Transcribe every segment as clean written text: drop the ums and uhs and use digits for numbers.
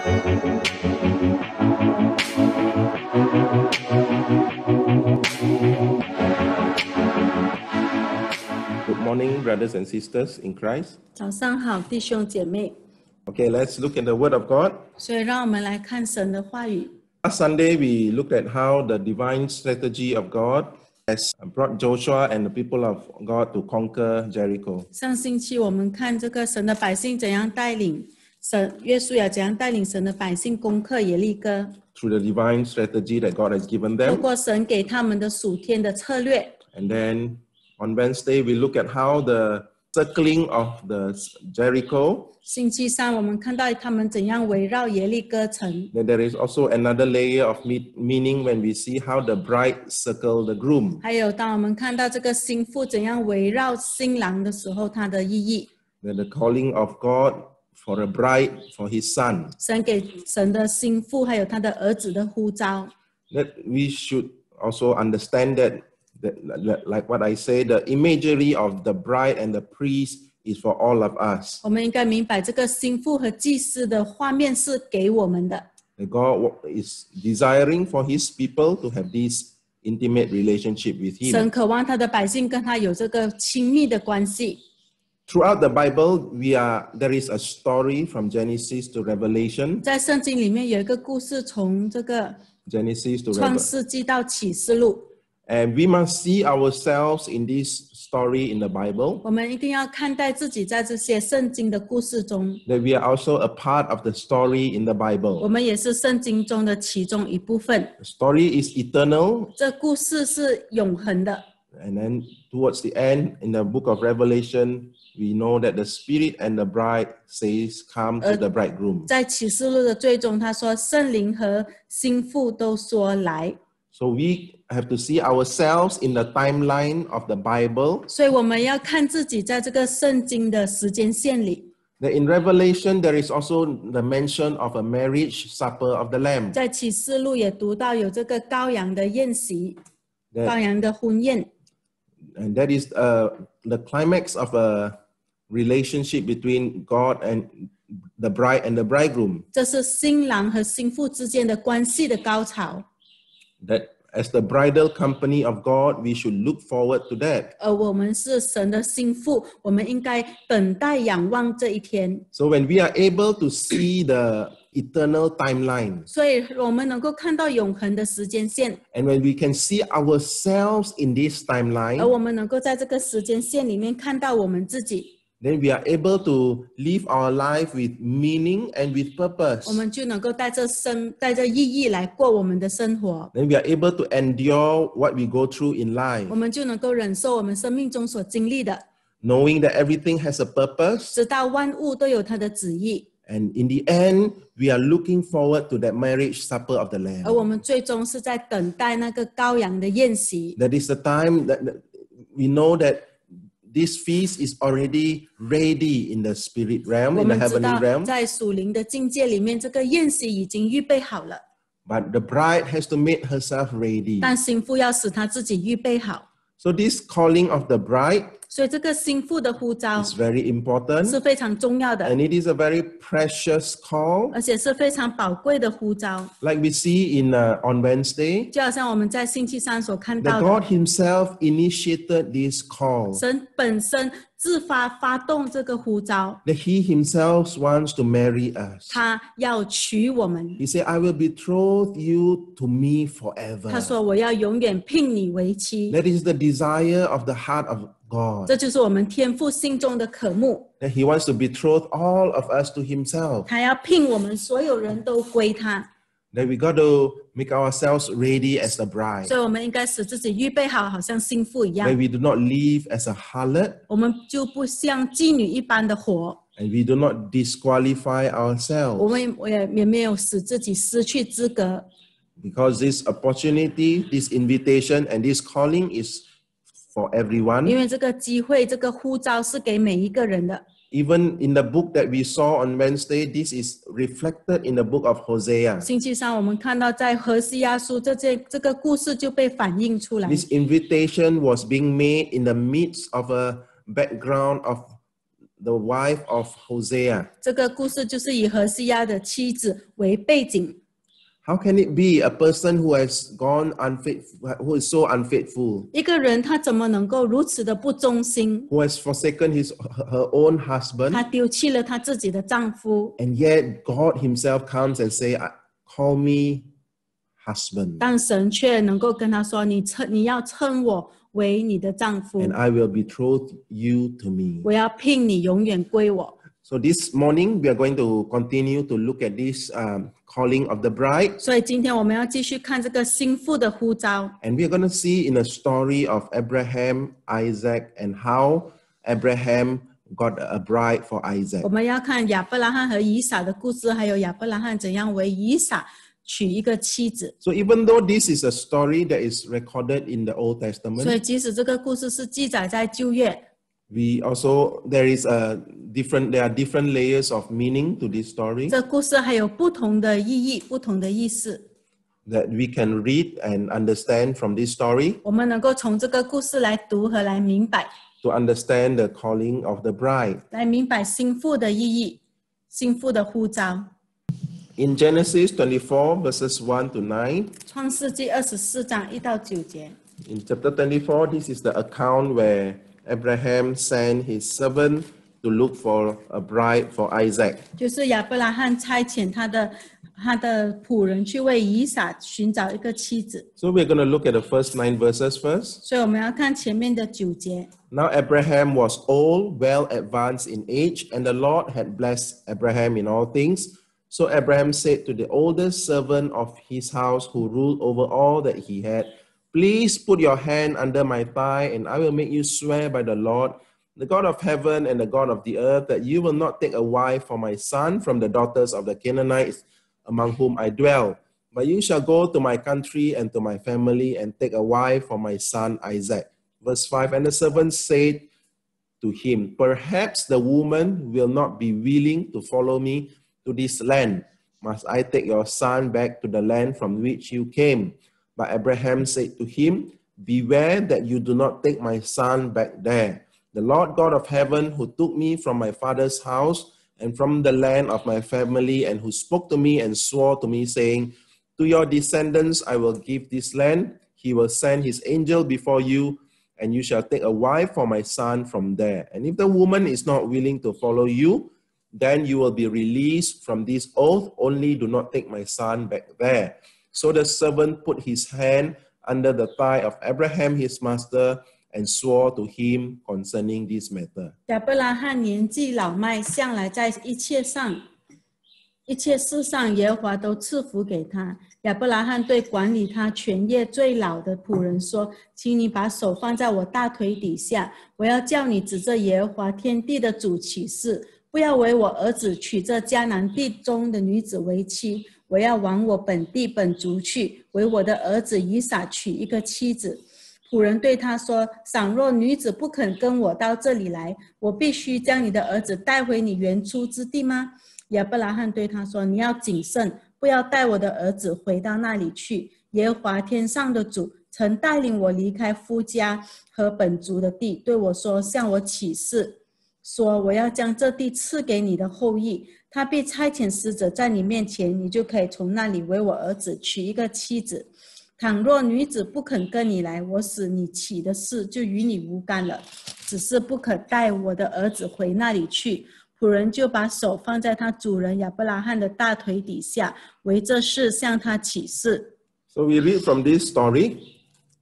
Good morning, brothers and sisters in Christ. 早上好，弟兄姐妹。 Okay, let's look at the Word of God. 所以让我们来看神的话语。 Last Sunday, we looked at how the divine strategy of God has brought Joshua and the people of God to conquer Jericho. 上星期我们看这个神的百姓怎样带领约书亚怎样带领神的百姓攻克耶利哥， Through the divine strategy that God has given 透 them. 过神给他们的属天的策略。 And then on Wednesday, we look at how the circling of the Jericho, 星期三我们看到他们怎样围绕耶利哥城。 then there is also another layer of meaning when we see how the bride circled the groom. 还有当我们看到这个新妇怎样围绕新郎的时候，它的意义。 Then the calling of God for a bride for his son. 神给神的新妇还有他的儿子的呼召。 That we should also understand that like what I say, the imagery of the bride and the priest is for all of us. 我们应该明白这个新妇和祭司的画面是给我们的。 That God is desiring for his people to have this intimate relationship with 神 him. 渴望他的百姓跟他有这个亲密的关系。 Throughout the Bible, there is a story from Genesis to Revelation. 在圣经里面有一个故事，从这个 Genesis to 创 Revelation. 世纪到启示录， And we must see ourselves in this story in the Bible. 我们一定要看待自己在这些圣经的故事中， That we are also a part of the story in the 我 Bible. 们也是圣经中的其中一部分。 The story is eternal. 这故事是永恒的。 And then towards the end, in the book of Revelation, we know that the Spirit and the bride says, "Come to the bridegroom." 在启示录的最终，他说圣灵和新妇都说来， So we have to see ourselves in the timeline of the Bible. 所以我们要看自己在这个圣经的时间线里。 That in Revelation, there is also the mention of a marriage supper of the Lamb. 在启示录也读到有这个羔羊的宴席， That- 羔羊的婚宴。 And that is the climax of a relationship between God and the bride and the bridegroom. 这是新郎和新妇之间的关系的高潮， That as the bridal company of God, we should look forward to that. 而我们是神的新妇，我们应该等待仰望这一天。 So when we are able to see the eternal timeline, 所以我们能够看到永恒的时间线， and when we can see ourselves in this 而 timeline, 我们能够在这个时间线里面看到我们自己， then we are able to live our life with meaning and with 我 purpose. 们就能够带着意义来过我们的生活， Then we are able to endure what we go through in life, 我们就能够忍受我们生命中所经历的， knowing that everything has a purpose. 直到万物都有它的旨意， And in the end, we are looking forward to that marriage supper of the 而我 Lamb. 们最终是在等待那个羔羊的宴席。 That is the time that we know that this feast is already ready in the spirit realm, 我 in the 们知 heavenly 道 realm. 在属灵的境界里面，这个宴席已经预备好了， But the bride has to make herself ready. 但新妇要使她自己预备好。 So this calling of the bride 所以这个新妇的呼召 is very 是 important, 非常重要的， and it is a very precious call. 而且是非常宝贵的呼召。 Like we see on Wednesday, 就好像我们在星期三所看 that 到 God 的， himself initiated this call. 神本身自发动这个呼召， That he himself wants to marry us. 他要娶我们。 He said, I will betroth you to me 他 forever. 说：“我要永远聘你为妻。 That is the desire of the heart of God. 这就是我们天父心中的渴慕。 That he wants to betroth all of us to himself. 他要聘我们所有人都归他， That we got to make ourselves ready as the bride. 所以我们应该使自己预备好，好像新妇一 That 样。 we do not live as a harlot, 我们就不像妓女一般的活， and we do not disqualify 我 ourselves. 们也没有使自己失去资格。 Because this opportunity, this invitation, and this calling is for 因 everyone. 为这个机会，这个呼召是给每一个人的。 Even in the book that we saw on Wednesday, this is reflected in the book of Hosea. 星期三我们看到在何西阿书这个故事就被反映出来。 This invitation was being made in the midst of a background of the wife of Hosea. 这个故事就是以何西阿的妻子为背景。 How can it be a person who has gone unfaithful, who is so unfaithful, 一个人他怎么能够如此的不忠心？ who has forsaken her own husband, 她丢弃了她自己的丈夫， and yet God himself comes and say, call me husband, 但神却能够跟她说：“你要称我为你的丈夫， and I will betroth you to me. 我要聘你永远归我。” So this morning, we are going to continue to look at this calling of the bride. 所以今天我们要继续看这个心腹的呼召。 And we are going to see in the story of Abraham, Isaac, and how Abraham got a bride for 我 Isaac. 们要看亚伯拉罕和以撒的故事，还有亚伯拉罕怎样为以撒娶一个妻子。 So even though this is a story that is recorded in the Old 所以 Testament, 即使这个故事是记载在旧约， there are different layers of meaning to this story 这故事还有不同的意义、不同的意思。 that we can read and understand from this story 我们能够从这个故事来读和来明白， to understand the calling of the bride. 来明白心腹的意义、心腹的呼召。 In Genesis 24 verses 1 to 9, 创世纪24章1到9节。 in chapter 24, this is the account where Abraham sent his servant to look for a bride for Isaac. 就是亚伯拉罕差遣他的仆人去为以撒寻找一个妻子， So we're going to look at the first 9 verses first. 所以我们要看前面的9节。 Now Abraham was old, well advanced in age, and the Lord had blessed Abraham in all things. So Abraham said to the oldest servant of his house who ruled over all that he had, please put your hand under my thigh, and I will make you swear by the Lord, the God of heaven and the God of the earth, that you will not take a wife for my son from the daughters of the Canaanites among whom I dwell. But you shall go to my country and to my family and take a wife for my son Isaac. Verse 5, and the servant said to him, perhaps the woman will not be willing to follow me to this land. Must I take your son back to the land from which you came? But Abraham said to him, beware that you do not take my son back there. The Lord God of heaven, who took me from my father's house and from the land of my family, and who spoke to me and swore to me, saying, to your descendants I will give this land. He will send his angel before you, and you shall take a wife for my son from there. And if the woman is not willing to follow you, then you will be released from this oath. Only do not take my son back there. So the servant put his hand under the thigh of Abraham his master and swore to him concerning this matter. 亚伯拉罕年纪老迈，向来在一切事上耶和华都赐福给他。亚伯拉罕对管理他全业最老的仆人说，请你把手放在我大腿底下，我要叫你指着耶和华天地的主起誓，不要为我儿子娶这迦南地中的女子为妻，我要往我本地本族去，为我的儿子以撒娶一个妻子。仆人对他说，倘若女子不肯跟我到这里来，我必须将你的儿子带回你原出之地吗？亚伯拉罕对他说，你要谨慎，不要带我的儿子回到那里去。耶和华天上的主曾带领我离开夫家和本族的地，对我说，向我起誓说，我要将这地赐给你的后裔，他必差遣使者在你面前，你就可以从那里为我儿子娶一个妻子。倘若女子不肯跟你来，我使你起的事就与你无干了，只是不可带我的儿子回那里去。仆人就把手放在他主人亚伯拉罕的大腿底下，为这事向他起誓。 So we read from this story,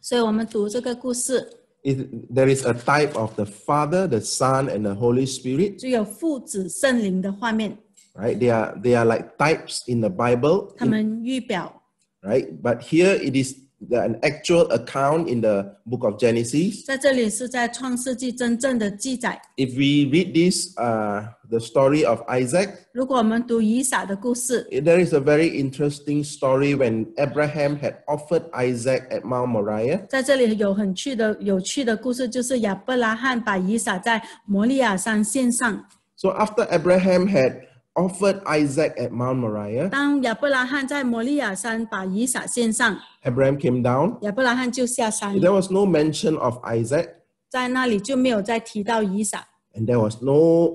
所以我们读这个故事， there is a type of the Father, the Son, and the Holy Spirit. 就有父子圣灵的画面， Right? They are like types in the Bible. 他们预表。 Right? But here it is an actual account in the book of Genesis. 在这里是在创世纪真正的记载。 If we read this, the story of Isaac, 如果我们读以撒的故事， there is a very interesting story when Abraham had offered Isaac at Mount Moriah. 在这里有有趣的故事，就是亚伯拉罕把以撒在摩利亚山献上。 So after Abraham had offered Isaac at Mount Moriah, 当亚伯拉罕在摩利亚山把以撒献上， Abraham came down. 亚伯拉罕就下山， There was no mention of Isaac. 在那里就没有再提到以撒。And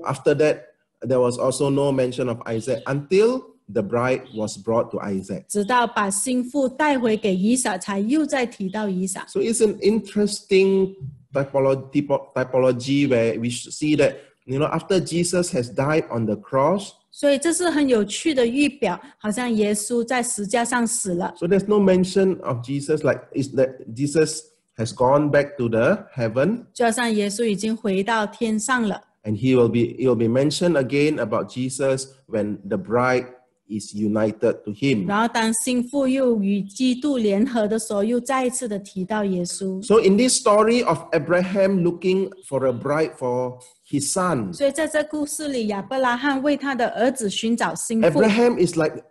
after that, there was also no mention of Isaac until the bride was brought to Isaac. 直到把新妇带回给以撒，才又再提到以撒。 So it's an interesting typology where we see that, after Jesus has died on the cross, 所以这是很有趣的预表，好像耶稣在十架上死了， so there's no mention of Jesus, like is that Jesus has gone back to the heaven, 就好像耶稣已经回到天上了。 and it will be mentioned again about Jesus when the bride is united to him. 然后当新妇又与基督联合的时候，又再一次的提到耶稣。 So in this story of Abraham looking for a bride for his son, 所以在这故事里，亚伯拉罕为他的儿子寻找新妇。 Abraham is like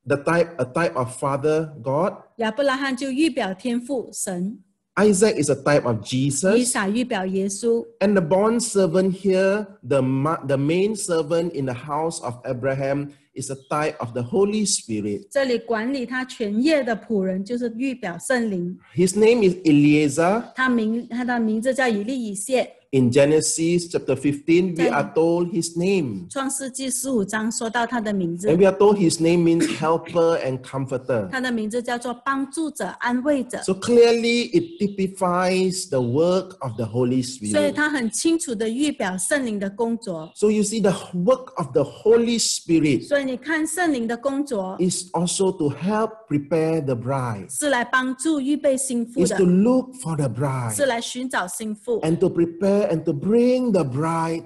a type of father God. 亚伯拉罕就预表天父神， Isaac is a type of 以 Jesus. 撒预表耶稣。 And the bond servant here, the main servant in the house of Abraham, is a type of the Holy Spirit. 这里管理他全业的仆人，就是预表圣灵。 His name is Eliezer. 他的名字叫以利以谢。 In Genesis chapter 15, we are told his name. 创世纪15章说到他的名字， And we are told his name means helper and comforter. 他的名字叫做帮助者、安慰者。 So clearly it typifies the work of the Holy 所以 Spirit. 他很清楚的预表圣灵的工作。 So you see the work of the Holy Spirit 所以你看圣灵的工作 is also to help prepare the bride, 是来帮助预备新妇 is 的 to，look for the bride 是来寻找新妇， and to prepare and to bring the bride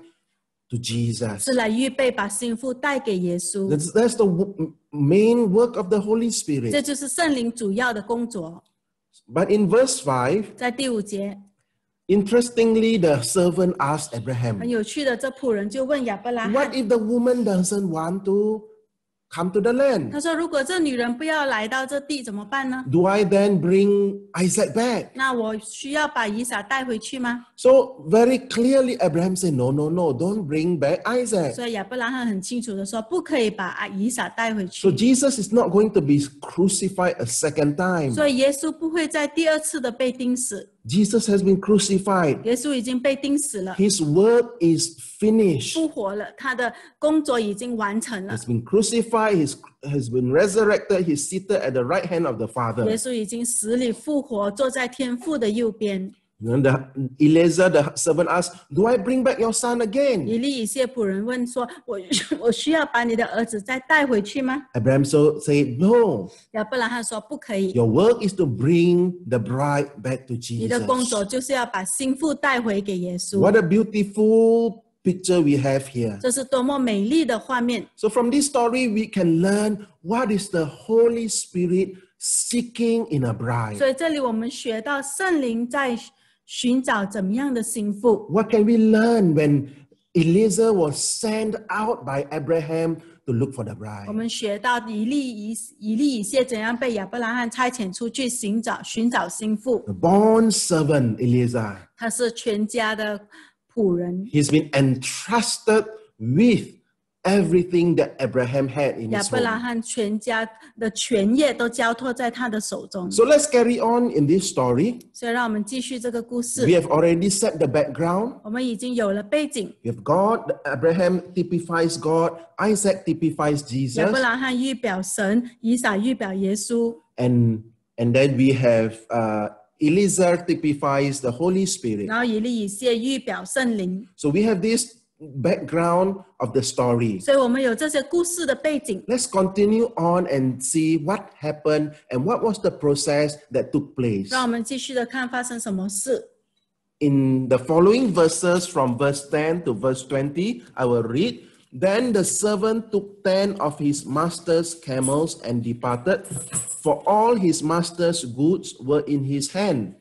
to Jesus. 是来预备把新妇带给耶稣。 That's the main work of the Holy 这 Spirit. 就是圣灵主要的工作。 But in verse 5, 在第5节， interestingly, the servant asked 很 Abraham, 有趣的，这仆人就问亚伯拉 what 罕， if the woman doesn't want to come to the land? 他说：“如果这女人不要来到这地怎么办呢？ Do I then bring Isaac back? 那我需要把以撒带回去吗 So very clearly, Abraham said, no, don't bring back？” Isaac. 所以亚伯拉罕很清楚的说，不可以把以撒带回 So 去。 Jesus is not going to be crucified a second time. 所以耶稣不会在第2次的被钉死， Jesus has been crucified. 耶稣已经被钉死了， His work is finished. 复活了，他的工作已经完成了。 He's been crucified. Has been resurrected. He's seated at the right hand of the 耶 Father. 稣已经死里复活，坐在天父的右边。 And Eliezer, the servant, asked, do I bring back your son again? 以利以谢仆人问说：“我需要把你的儿子再带回去吗 Abraham said, no. ？”亚伯拉罕说：“不可以， Your work is to bring the bride back to 你的工 Jesus. 作就是要把新妇带回给耶稣。 What a beautiful picture we have here. 这是多么美丽的画面！ So from this story, we can learn what is the Holy Spirit seeking in a bride. 所以这里我们学到圣灵在寻找怎么样的新妇。 What can we learn when Eliezer was sent out by Abraham to look for the 我 bride? 们学到以利以谢怎样被亚伯拉罕差遣出去寻找新妇， The bond servant Eliezer, 他是全家的仆人。 he's been entrusted with everything that Abraham had in 亚 his 伯拉 home. 罕全家的全业都交托在他的手中。 So let's carry on in this story. 所以让我们继续这个故事 We。have already set the background. 我们已经有了背景， We have God, Abraham typifies God, Isaac typifies 亚伯 Jesus, 拉罕预表神，以撒预表耶稣， and then we have Eliezer typifies the Holy Spirit. 然后以利以谢预表圣灵。 So we have this background of the story. 所以我们有这些故事的背景。 Let's continue on and see what happened and what was the process that took place. 让我们继续的看发生什么事。 In the following verses from verse 10 to verse 20, I will read. Then the servant took 10 of his master's camels and departed, for all his master's goods were in his hand.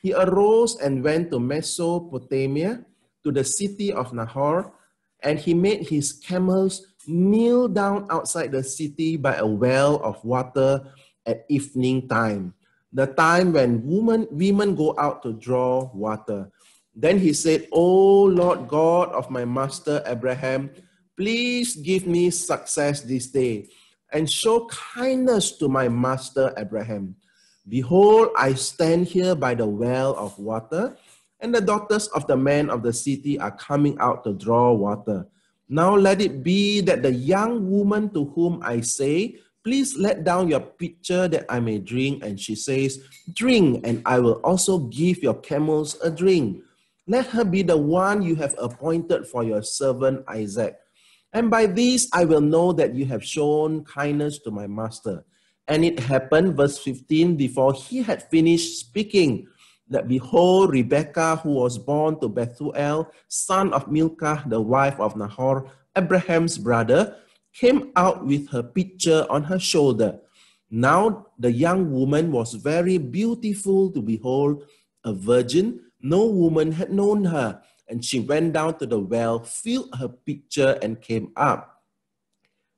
He arose and went to Mesopotamia, to the city of Nahor, and he made his camels kneel down outside the city by a well of water at evening time, the time when women go out to draw water. Then he said, O Lord God of my master Abraham, please give me success this day and show kindness to my master Abraham. Behold, I stand here by the well of water. and the daughters of the men of the city are coming out to draw water. Now let it be that the young woman to whom I say, please let down your pitcher that I may drink, and she says, drink, and I will also give your camels a drink. Let her be the one you have appointed for your servant Isaac. And by this I will know that you have shown kindness to my master. And it happened, verse 15, before he had finished speaking, that behold, Rebekah, who was born to Bethuel, son of Milcah, the wife of Nahor, Abraham's brother, came out with her pitcher on her shoulder. Now the young woman was very beautiful to behold, a virgin. No woman had known her. And she went down to the well, filled her pitcher, and came up.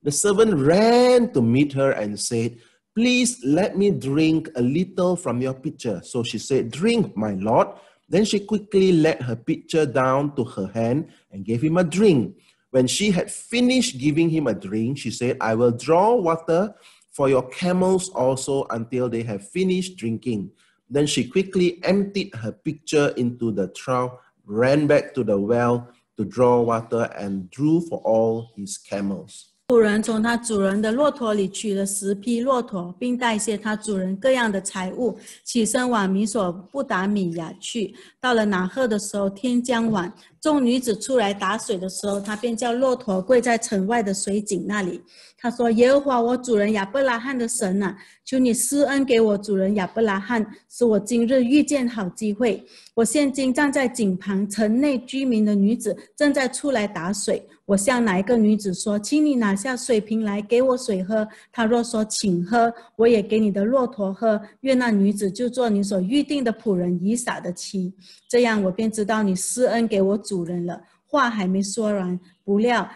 The servant ran to meet her and said, please let me drink a little from your pitcher. So she said, drink, my lord. Then she quickly let her pitcher down to her hand and gave him a drink. When she had finished giving him a drink, she said, I will draw water for your camels also until they have finished drinking. Then she quickly emptied her pitcher into the trough, ran back to the well to draw water, and drew for all his camels. 仆人从他主人的骆驼里取了10匹骆驼，并带些他主人各样的财物，起身往米索布达米亚去。到了拿鹤的时候，天将晚，众女子出来打水的时候，他便叫骆驼跪在城外的水井那里。他说：“耶和华我主人亚伯拉罕的神啊，求你施恩给我主人亚伯拉罕，使我今日遇见好机会。我现今站在井旁，城内居民的女子正在出来打水。我向哪一个女子说，请你拿下水瓶来给我水喝。她若说请喝，我也给你的骆驼喝。愿那女子就做你所预定的仆人以撒的妻。这样我便知道你施恩给我主人了。”话还没说完，不料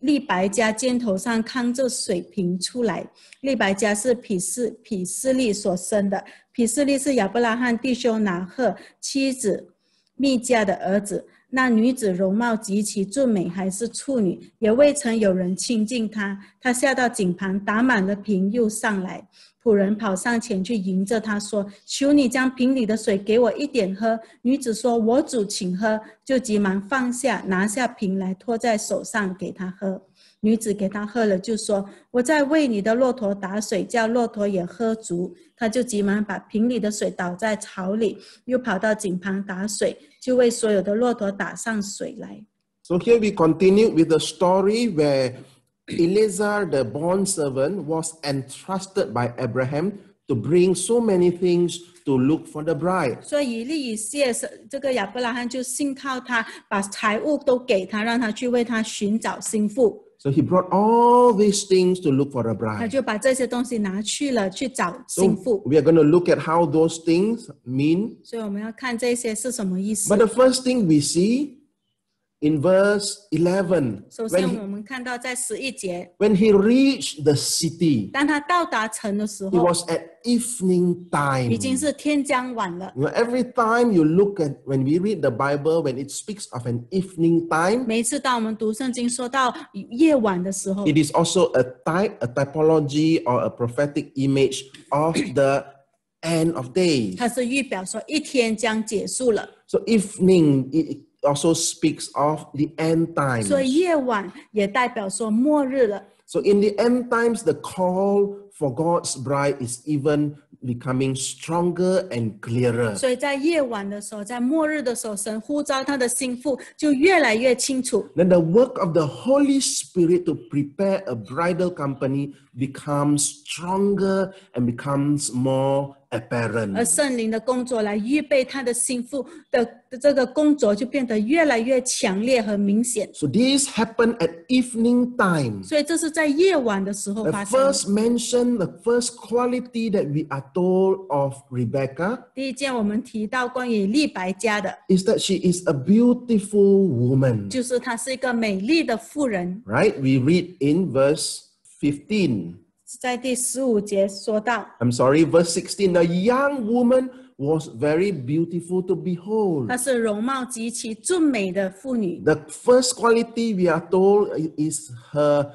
利百加肩头上扛着水瓶出来。利百加是毗斯利所生的，毗斯利是亚伯拉罕弟兄拿鹤妻子密迦的儿子。那女子容貌极其俊美，还是处女，也未曾有人亲近她。她下到井旁，打满了瓶，又上来。仆人跑上前去迎着她说：“求你将瓶里的水给我一点喝。”女子说：“我主请喝。”就急忙放下，拿下瓶来，托在手上给她喝。女子给他喝了，就说：“我在为你的骆驼打水，叫骆驼也喝足。”他就急忙把瓶里的水倒在槽里，又跑到井旁打水，就为所有的骆驼打上水来。 So here we continue with the story where Eleazar, the bondservant, was entrusted by Abraham to bring so many things to look for the bride. 所以以利以谢这个亚伯拉罕就信靠他，把财物都给他，让他去为他寻找心腹。 So he brought all these things to look for a 他 bride. 就把这些东西拿去了，去找心 So 腹。 we are going to look at how those things mean. 所以我们要看这些是什么意思 But。the first thing we see in verse 11, 首先，我们看到在11节， when he reached the city, 当他到达城的时 it 候， was at evening time. 已经是天将晚了。 You know, every time you look at, when we read the Bible, when it speaks of an evening time, 每一次当我们读圣经说到夜晚的时候， it is also a type, a typology, or a prophetic image of the end of days. 它是预表说一天将结束了， So evening, it also speaks of the end times. 所以夜晚也代表说末日了。 So in the end times, the call for God's bride is even becoming stronger and clearer. 所以在夜晚的时候，在末日的时候，神呼召他的心腹就越来越清楚。 Then the work of the Holy Spirit to prepare a bridal company becomes stronger and becomes more 而 apparent. 圣灵的工作来预备他的心腹的这个工作就变得越来越强烈和明显。 So this happened at evening time. 所以这是在夜晚的时候 The 发生的。 first mention, the first quality that we are told of Rebecca 第一件我们提到关于利百加的， is that she is a beautiful woman. 就是她是一个美丽的妇人。 Right? We read in verse 15. 在第15节说到， I'm sorry, verse 16. The young woman was very beautiful to behold. 她是容貌极其俊美的妇女。 The first quality we are told is her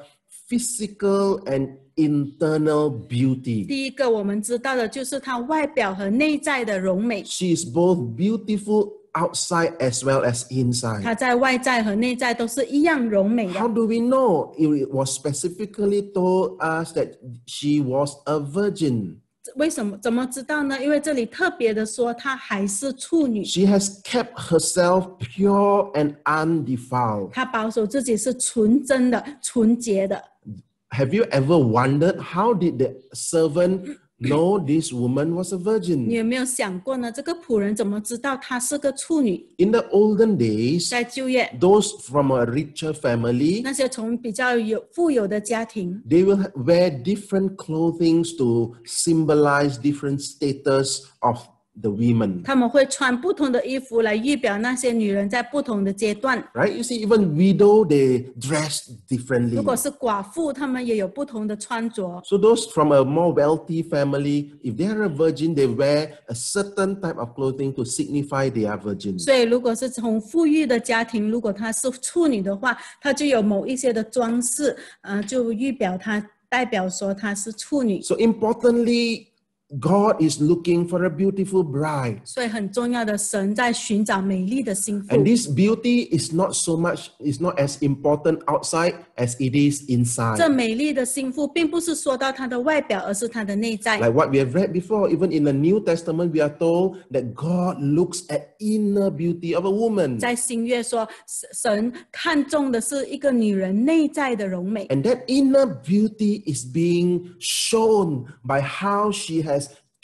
physical and internal beauty. 第一个我们知道的就是她外表和内在的柔美， She is both beautiful outside as well as inside. 她在外在和内在都是一样柔美 How 的。 do we know? It was specifically told us that she was a virgin. 为什么？怎么知道呢？因为这里特别的说她还是处女， She has kept herself pure and undefiled. 她保守自己是纯真的、纯洁的。 Have you ever wondered how did the servant know this woman was a 你 virgin? 有没有想过呢？这个仆人怎么知道她是个处女？ In the olden days, 在旧约， those from a richer family, 那些从比较富有的家庭， they will wear different clothing to symbolize different status of the women. 他们会穿不同的衣服来预表那些女人在不同的阶段。 Right? You see, even widow, they dress 如 differently. 果是寡妇，她们也有不同的穿着。 So those from a more wealthy family, if they are a virgin, they wear a certain type of clothing to signify they are virgins. 所以，如果是从富裕的家庭，如果她是处女的话，她就有某一些的装饰，就预表她，代表说她是处女。 So importantly, God is looking for a beautiful bride. 所以很重要的，神在寻找美丽的心妇。 And this beauty is not as important outside as it is 这 inside. 美丽的心妇，并不是说到她的外表，而是她的内在。 Like what we have read before, even in the New Testament, we are told that God looks at inner beauty of a woman. 在新约说，神看重的是一个女人内在的柔美。 And that inner beauty is being shown by how she has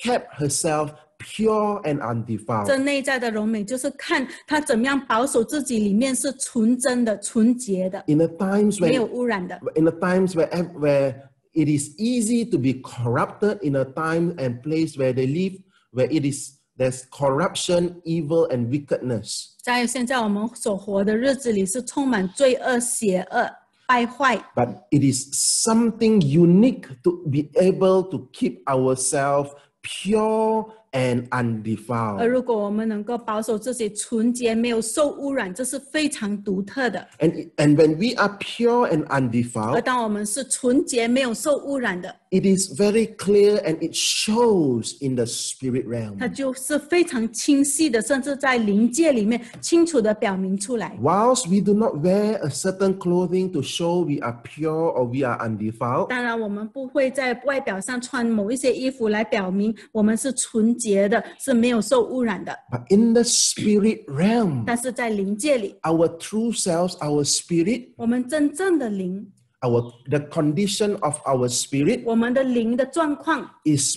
kept herself pure and 这 undefiled. 内在的柔美，就是看她怎么样保守自己，里面是纯真的、纯洁的， In the times 没有 when 污染的。 in the times where it is easy to be corrupted, in a time and place where they live, where there's corruption, evil, and wickedness. 在现在我们所活的日子里，是充满罪恶、邪恶、败坏。 But it is something unique to be able to keep ourselves pure and 而 undefiled. 如果我们能够保守自己纯洁，没有受污染，这是非常独特的。 And when we are pure and 而 undefiled, 当我们是纯洁、没有受污染的， it is very clear and it shows in the spirit realm. 它就是非常清晰的，甚至在灵界里面清楚的表明出来。 Whilst we do not wear a certain clothing to show we are pure or we are undefiled, 当然，我们不会在外表上穿某一些衣服来表明我们是纯洁的，是没有受污染的。 but in the spirit realm, 但是在灵界里， our true selves, our spirit, 我们真正的灵， the condition of our spirit 我们的灵的状况 is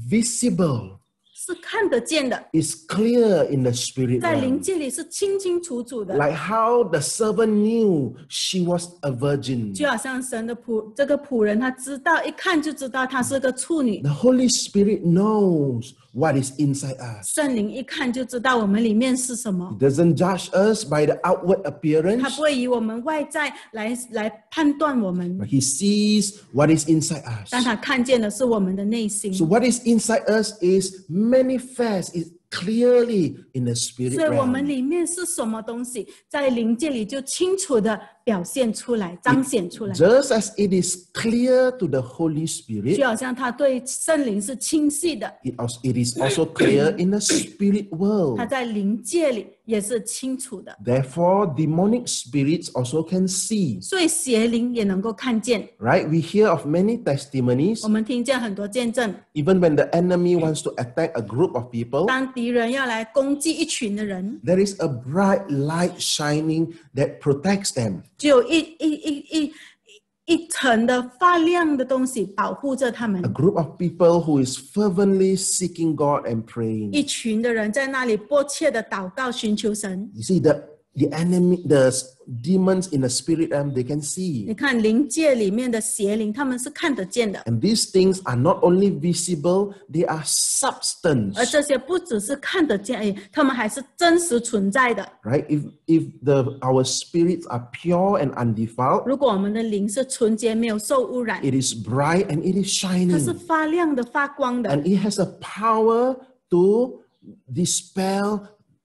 visible, 是看得见的， is clear in the spirit 在灵 realm. 界里是清清楚楚的。 Like how the servant knew she was a virgin. 就好像神的这个仆人，他知道，一看就知道她是个处女。 The Holy Spirit knows what is inside us. 圣灵一看就知道我们里面是什么 He，doesn't judge us by the outward 他 appearance, 不会以我们外在来判断我们， but He sees what is inside 但 us. 他看见的是我们的内心。 So what is inside us is manifest, is clearly in the spirit 所以我们 realm. 里面是什么东西，在灵界里就清楚的表现出来、彰显出来， Just as it is clear to the Holy 就 Spirit, 好像他对圣灵是清晰的， it is also clear in the spirit 他 world. 在灵界里也是清楚的， Therefore, demonic spirits also can see. 所以邪灵也能够看见。 Right? We hear of many testimonies. 我们听见很多见证， Even when the enemy wants to attack a group of people, 当敌人要来攻击一群的人， there is a bright light shining that protects them. 就有一层的发亮的东西保护着他们 A。group of people who is fervently seeking God and praying. 一群的人在那里迫切的祷告，寻求神。 You see, the enemy, the demons in the spirit realm, they can 你 see. 看灵界里面的邪灵，他们是看得见的， And these things are not only visible, they are 而 substance. 这些不只是看得见而已，他们还是真实存在的。 Right? If our spirits are pure and undefiled, 如果我们的灵是纯洁，没有受污染， it is bright and it is 它是 shining. 发亮的、发光的， And it has a power to dispel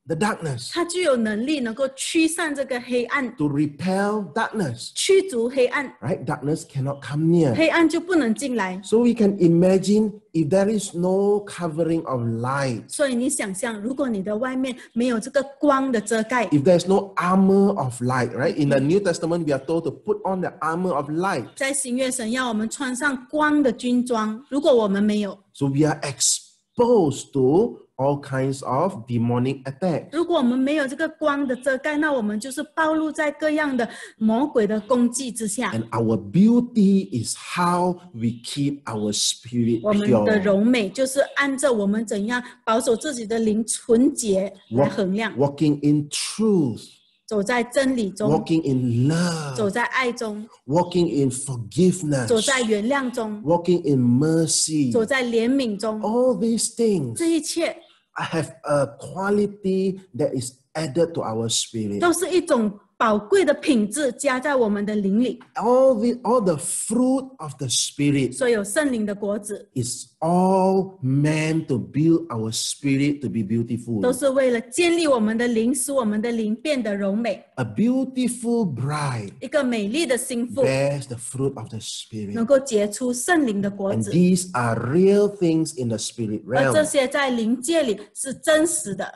the darkness, 它具有能力能够驱散这个黑暗， to repel darkness. 驱逐黑暗， Right? Darkness cannot come near. 黑暗就不能进来。 So we can imagine if there is no covering of light, 所以你想象，如果你的外面没有这个光的遮盖， if there's no armor of light, right? In the New Testament, we are told to put on the armor of light. 在新约神要我们穿上光的军装，如果我们没有， So we are exposed to all kinds of demonic attacks. 如果我们没有这个光的遮盖，那我们就是暴露在各样的魔鬼的攻击之下。 And our beauty is how we keep our spirit 我们的 pure. 柔美就是按照我们怎样保守自己的灵纯洁来衡量， Walking in truth, 走在真理中， walking in 走 love, 在爱中， walking in 走 forgiveness, 在原谅中， walking in mercy. 走在怜悯中。 All these things 这一切 have a quality that is added to our spirit. 都是一种宝贵的品质加在我们的灵里。 All the fruit of the spirit 所有圣灵的果子 is all meant to build our spirit to be 都 beautiful. 是为了建立我们的灵，使我们的灵变得柔美。 A beautiful bride 一个美丽的心腹 bears the fruit of the spirit. 能够结出圣灵的果 And 子， these are real things in the spirit 而这 realm. 些在灵界里是真实的。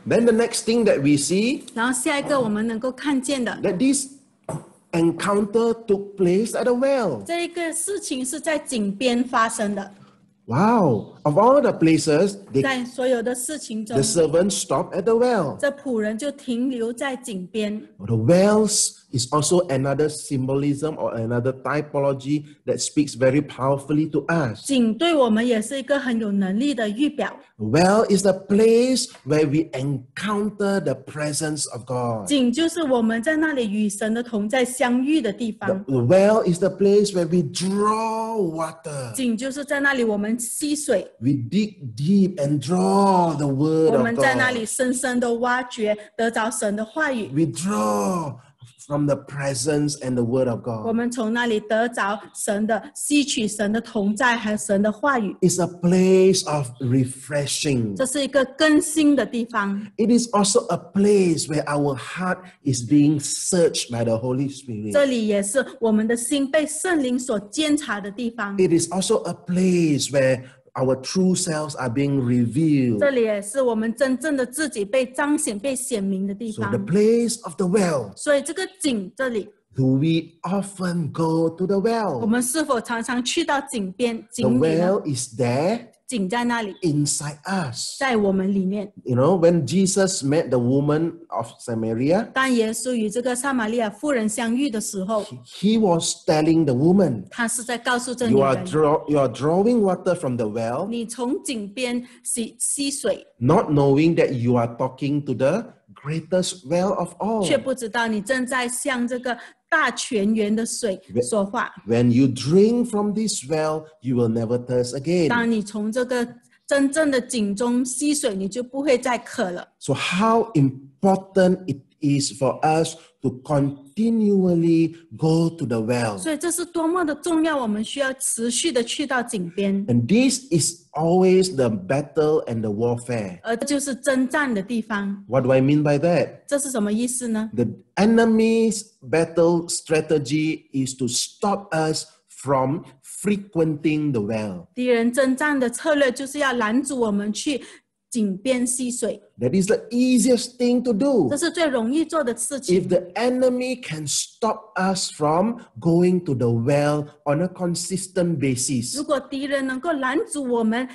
Then the next thing that we see 然后下一个我们能够看见的， that this encounter took place at a well. 这一个事情是在井边发生的。 Wow! Of all the places, 在所有的事情中 the，servants stopped at the well. 这仆人就停留在井边。 The wells is also another symbolism or another typology that speaks very powerfully to us. 井对我们也是一个很有能力的预表。 Well is the place where we encounter the presence of God. 井就是我们在那里与神的同在相遇的地方。 The well is the place where we draw water. 井就是在那里我们吸水， We dig deep and draw the word 我 of 们在那里 God. 深深的挖掘，得着神的话语。 We draw from the presence and the word of 我 God. 们从那里得着神的吸取神的同在和神的话语， It's a place of refreshing. 这是一个更新的地方。 It is also a place where our heart is being searched by the Holy Spirit. 这里也是我们的心被圣灵所监察的地方， It is also a place where our true selves are being revealed. 这里也是我们真正的自己被彰显、被显明的地 So the 方。 place of the well, 所以这个井这里， do we often go to the 我 well? 们是否常常去到井边？ The 井里呢？ well is there 井在那里， inside us. 在我们里面。 You know, when Jesus met the woman of Samaria, 当耶稣与这个撒玛利亚妇人相遇的时候， he was telling the woman, 他是在告诉这女 you are 人： drawing water from the well, 你从井边吸水， not knowing that you are talking to the greatest well of all. 却不知道你正在向这个大泉源的水说话。 When you drink from this well, you will never thirst again. 当你从这个真正的井中吸水，你就不会再渴了。 So how important it is for us to continually go to the well. 所以这是多么的重要，我们需要持续的去到井边， And this is always the battle and the warfare. 而这就是征战的地方。 What do I mean by that? 这是什么意思呢？ The enemy's battle strategy is to stop us from frequenting the well. 敌人征战的策略就是要拦阻我们去井边吸水， That is the easiest thing to do. 这是最容易做的事情。 If the enemy can stop us from going to the well on a consistent basis, 如果敌人能够拦阻我们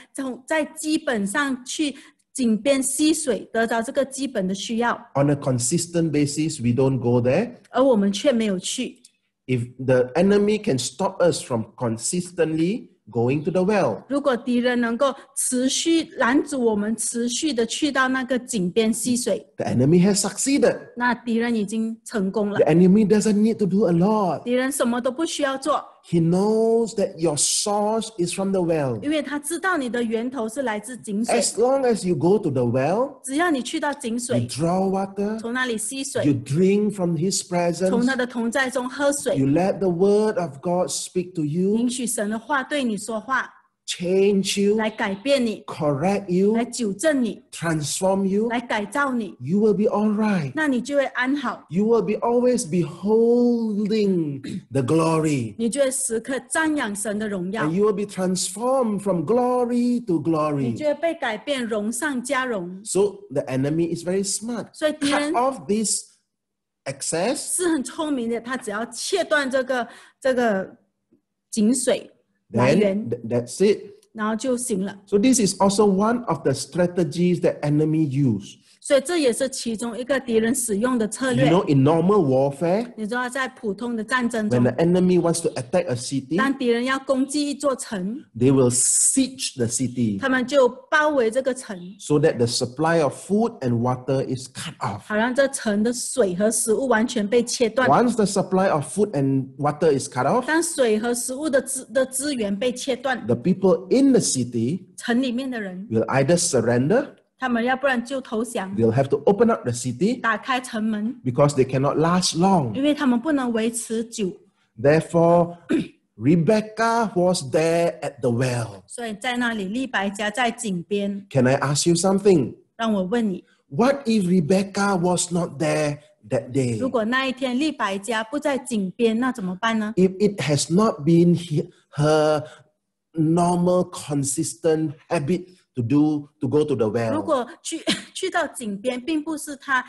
在基本上去井边吸水，得到这个基本的需要， on a consistent basis, we don't go there. 而我们却没有去。 If the enemy can stop us from consistently going to the well, 如果敌人能够持续拦阻我们持续的去到那个井边吸水， the enemy has succeeded. 那敌人已经成功了 The。enemy doesn't need to do a lot. 敌人什么都不需要做， He knows that your source is from the well. 因为他知道你的源头是来自井水。 As long as you go to the well, 只要你去到井 you 水， draw water, 从那里吸 you 水， drink from his 从 presence, 他的同在中喝水， you let the word of God speak to you, 允许神的话对你说话， change you, 来改变你， correct you, 来纠正你， transform you, 来改造你， you will be all right. 那你就会安好， You will be always beholding the glory. 你就会时刻瞻仰神的荣耀 And，you will be transformed from glory to 你 glory. 就会被改变，荣上加荣。 So the enemy is very smart. 所以敌 Cut 人 off this access, 是很聪明的，他只要切断这个井水来源， then that's it. 然后就行了。 So this is also one of the strategies that enemy use. 所以这也是其中一个敌人使用的策 You 略。 know, in normal warfare, 你知道，在普通的战争 when 中 the，enemy wants to attack a city, 当敌人要攻击一座城， they will siege the city 他们就包围这个城， so that the supply of food and water is cut off. 好让这城的水和食物完全被切断。 Once the supply of food and water is cut off, 当水和食物的资源被切断， the people in the city 城里面的人， will either surrender, 他们要不然就投降， they'll have to open up the city 打开城门， because they cannot last long. 因为他们不能维持久。 Therefore, Rebecca was there at the well. 所以在那里，利百加在井边。 Can I ask you something? 让我问你， What if Rebecca was not there that day? 如果那一天利百加不在井边，那怎么办呢？ If it has not been her normal, consistent habit to go to the 如 well, 果去到井边，并不是他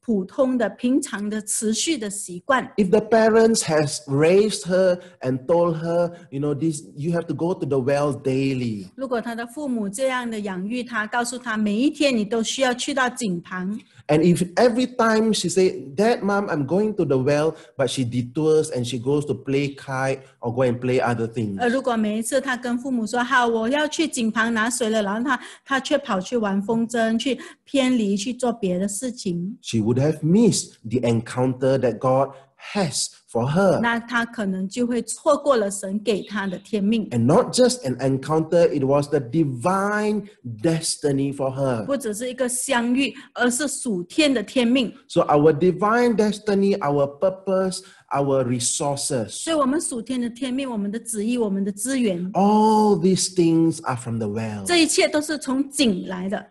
普通的、平常的、持续的习惯。 if the parents has raised her and told her, this you have to go to the well daily, 如果他的父母这样的养育他，告诉他每一天你都需要去到井旁， and if every time she say, Dad, Mom, I'm going to the well, but she detours and she goes to play kite or go and play other things, 如果每一次他跟父母说好，我要去井旁拿水了，然后他却跑去玩风筝，去偏离去做别的事情， she would have missed the encounter that God has for her. 那他可能就会错过了神给他的天命。 And not just an encounter, it was the divine destiny for her. 不只是一个相遇，而是属天的天命。 So our divine destiny, our purpose, our resources, 所以，我们属天的天命，我们的旨意，我们的资源， all these things are from the well. 这一切都是从井来的。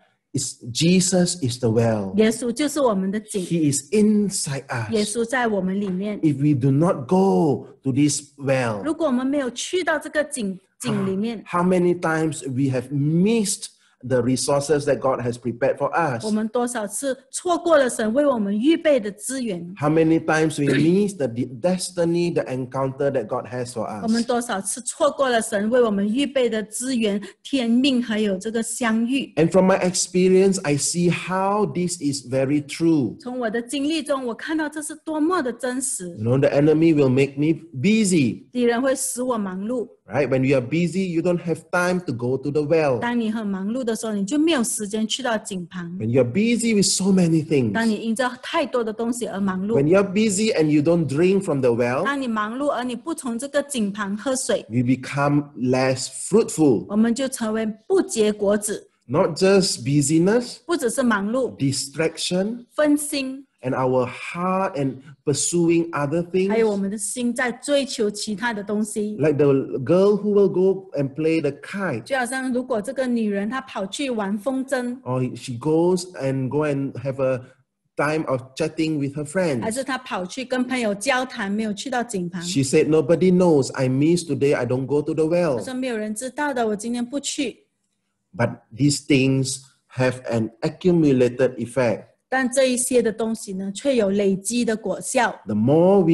Jesus is the well. 耶稣就是我们的井， He is inside 耶 us. 稣在我们里面。 If we do not go to this well, 如果我们没有去到这个井里面， how many times we have missed the resources that God has prepared for us? 我们多少次错过了神为我们预备的资源？ How many times we miss the destiny, the encounter that God has for 我们 us? 多少次错过了神为我们预备的资源、天命，还有这个相遇？ And from my experience, I see how this is very true. 从我的经历中，我看到这是多么的真实。 The enemy will make me busy, 敌人会使我忙碌， right? When you are busy, you don't have time to go to the well. 当你很忙碌的时候，你就没有时间去到井旁。 When you're busy with so many things, 当你因着太多的东西而忙 when 碌， you're busy and you don't drink from the well, 当你忙碌而你不从这个井旁喝水， we become less fruitful. 我们就成为不结果子。 Not just busyness, 不只是忙碌、 distraction, 分心， and our heart and pursuing other 还有我 things. 们的心在追求其他的东西。 Like the girl who will go and play the kite, 就好像如果这个女人她跑去玩风筝， or she goes and go and have a time of chatting with her 还 friends. 是她跑去跟朋友交谈，没有去到井旁。 She said, nobody knows. I miss today. I don't go to the 她 well. 说没有人知道的，我今天不去。 But these things have an accumulated effect. 但这一些的东西呢，却有累积的果效。 The more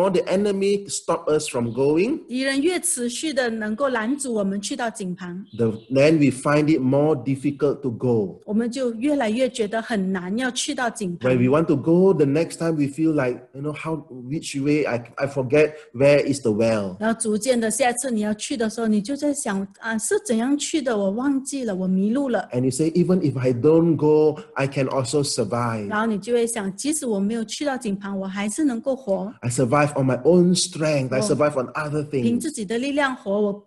the enemy stop us from going, 敌人越持续的能够拦阻我们去到井旁， then we find it more difficult to go. 我们就越来越觉得很难要去到井旁 When。we want to go, the next time we feel like, which way I forget where is the well. 然后逐渐的，下次你要去的时候，你就在想啊，是怎样去的？我忘记了，我迷路了。 And you say, even if I don't go, I can also survive. 然后你就会想，即使我没有去到井旁，我还是能够活， I survive on my own strength. I survive on other 凭 things. 自己的力量活，我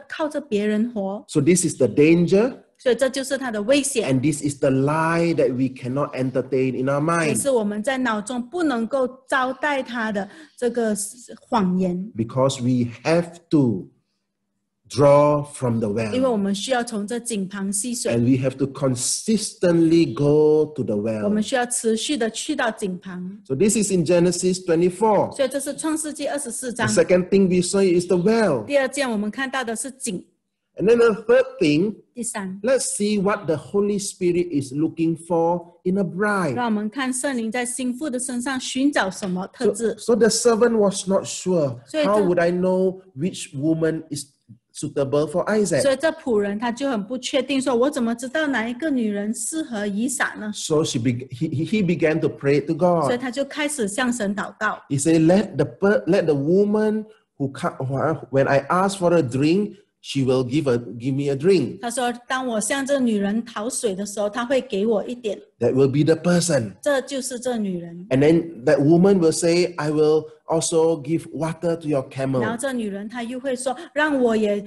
靠着别人活。 So this is the danger, 所以这就是它的危险， and this is the lie that we cannot entertain in our 也 mind. 是我们在脑中不能够招待它的这个谎言。 Because we have to draw from the 因为我 well. 们需要从这井旁吸水， And we have to consistently go to the 我 well. 们需要持续的去到井旁。 So this is in Genesis 24. 所以这是创世纪24 The 章。 second thing we saw is the well. 第二件我们看到的是井。 And then the third thing, 第三， let's see what the Holy Spirit is looking for in a bride. 让我们看圣灵在心腹的身上寻找什么特质。 So the servant was not sure. 所以 How 这 would I know which woman is suitable for 所 Isaac? 以这仆人他就很不确定，说我怎么知道哪一个女人适合以撒呢？ So he began to pray to 所以 God. 他就开始向神祷告。 He said, let the woman when I ask for a drink, she will give me a drink. 他说：“当我向这女人讨水的时候，她会给我一点， That will be the person. 这就是这女人。 And then that woman will say, I will also give water to your 然后 camel. 这女人她又会说：让我也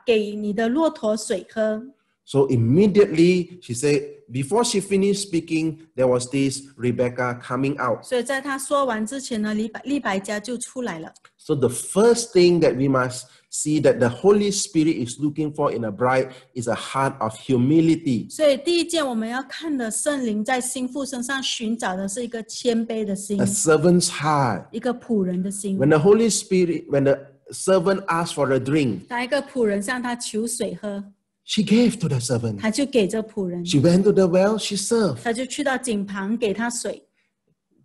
给你的骆驼水喝。 So immediately she said, before she finished speaking, there was this Rebecca coming out. 所以在她说完之前呢，利百加就出来了。 So the first thing that we must see that the Holy Spirit is looking for in a bride is a heart of humility. 所以第一件我们要看的，圣灵在心腹身上寻找的是一个谦卑的心 A，servant's heart. 一个仆人的心。 When the Holy Spirit, when the servant asked for a drink, 当一个仆人向他求水喝， she gave to the servant. 他就给这仆人， She went to the well, she served. 他就去到井旁给他水。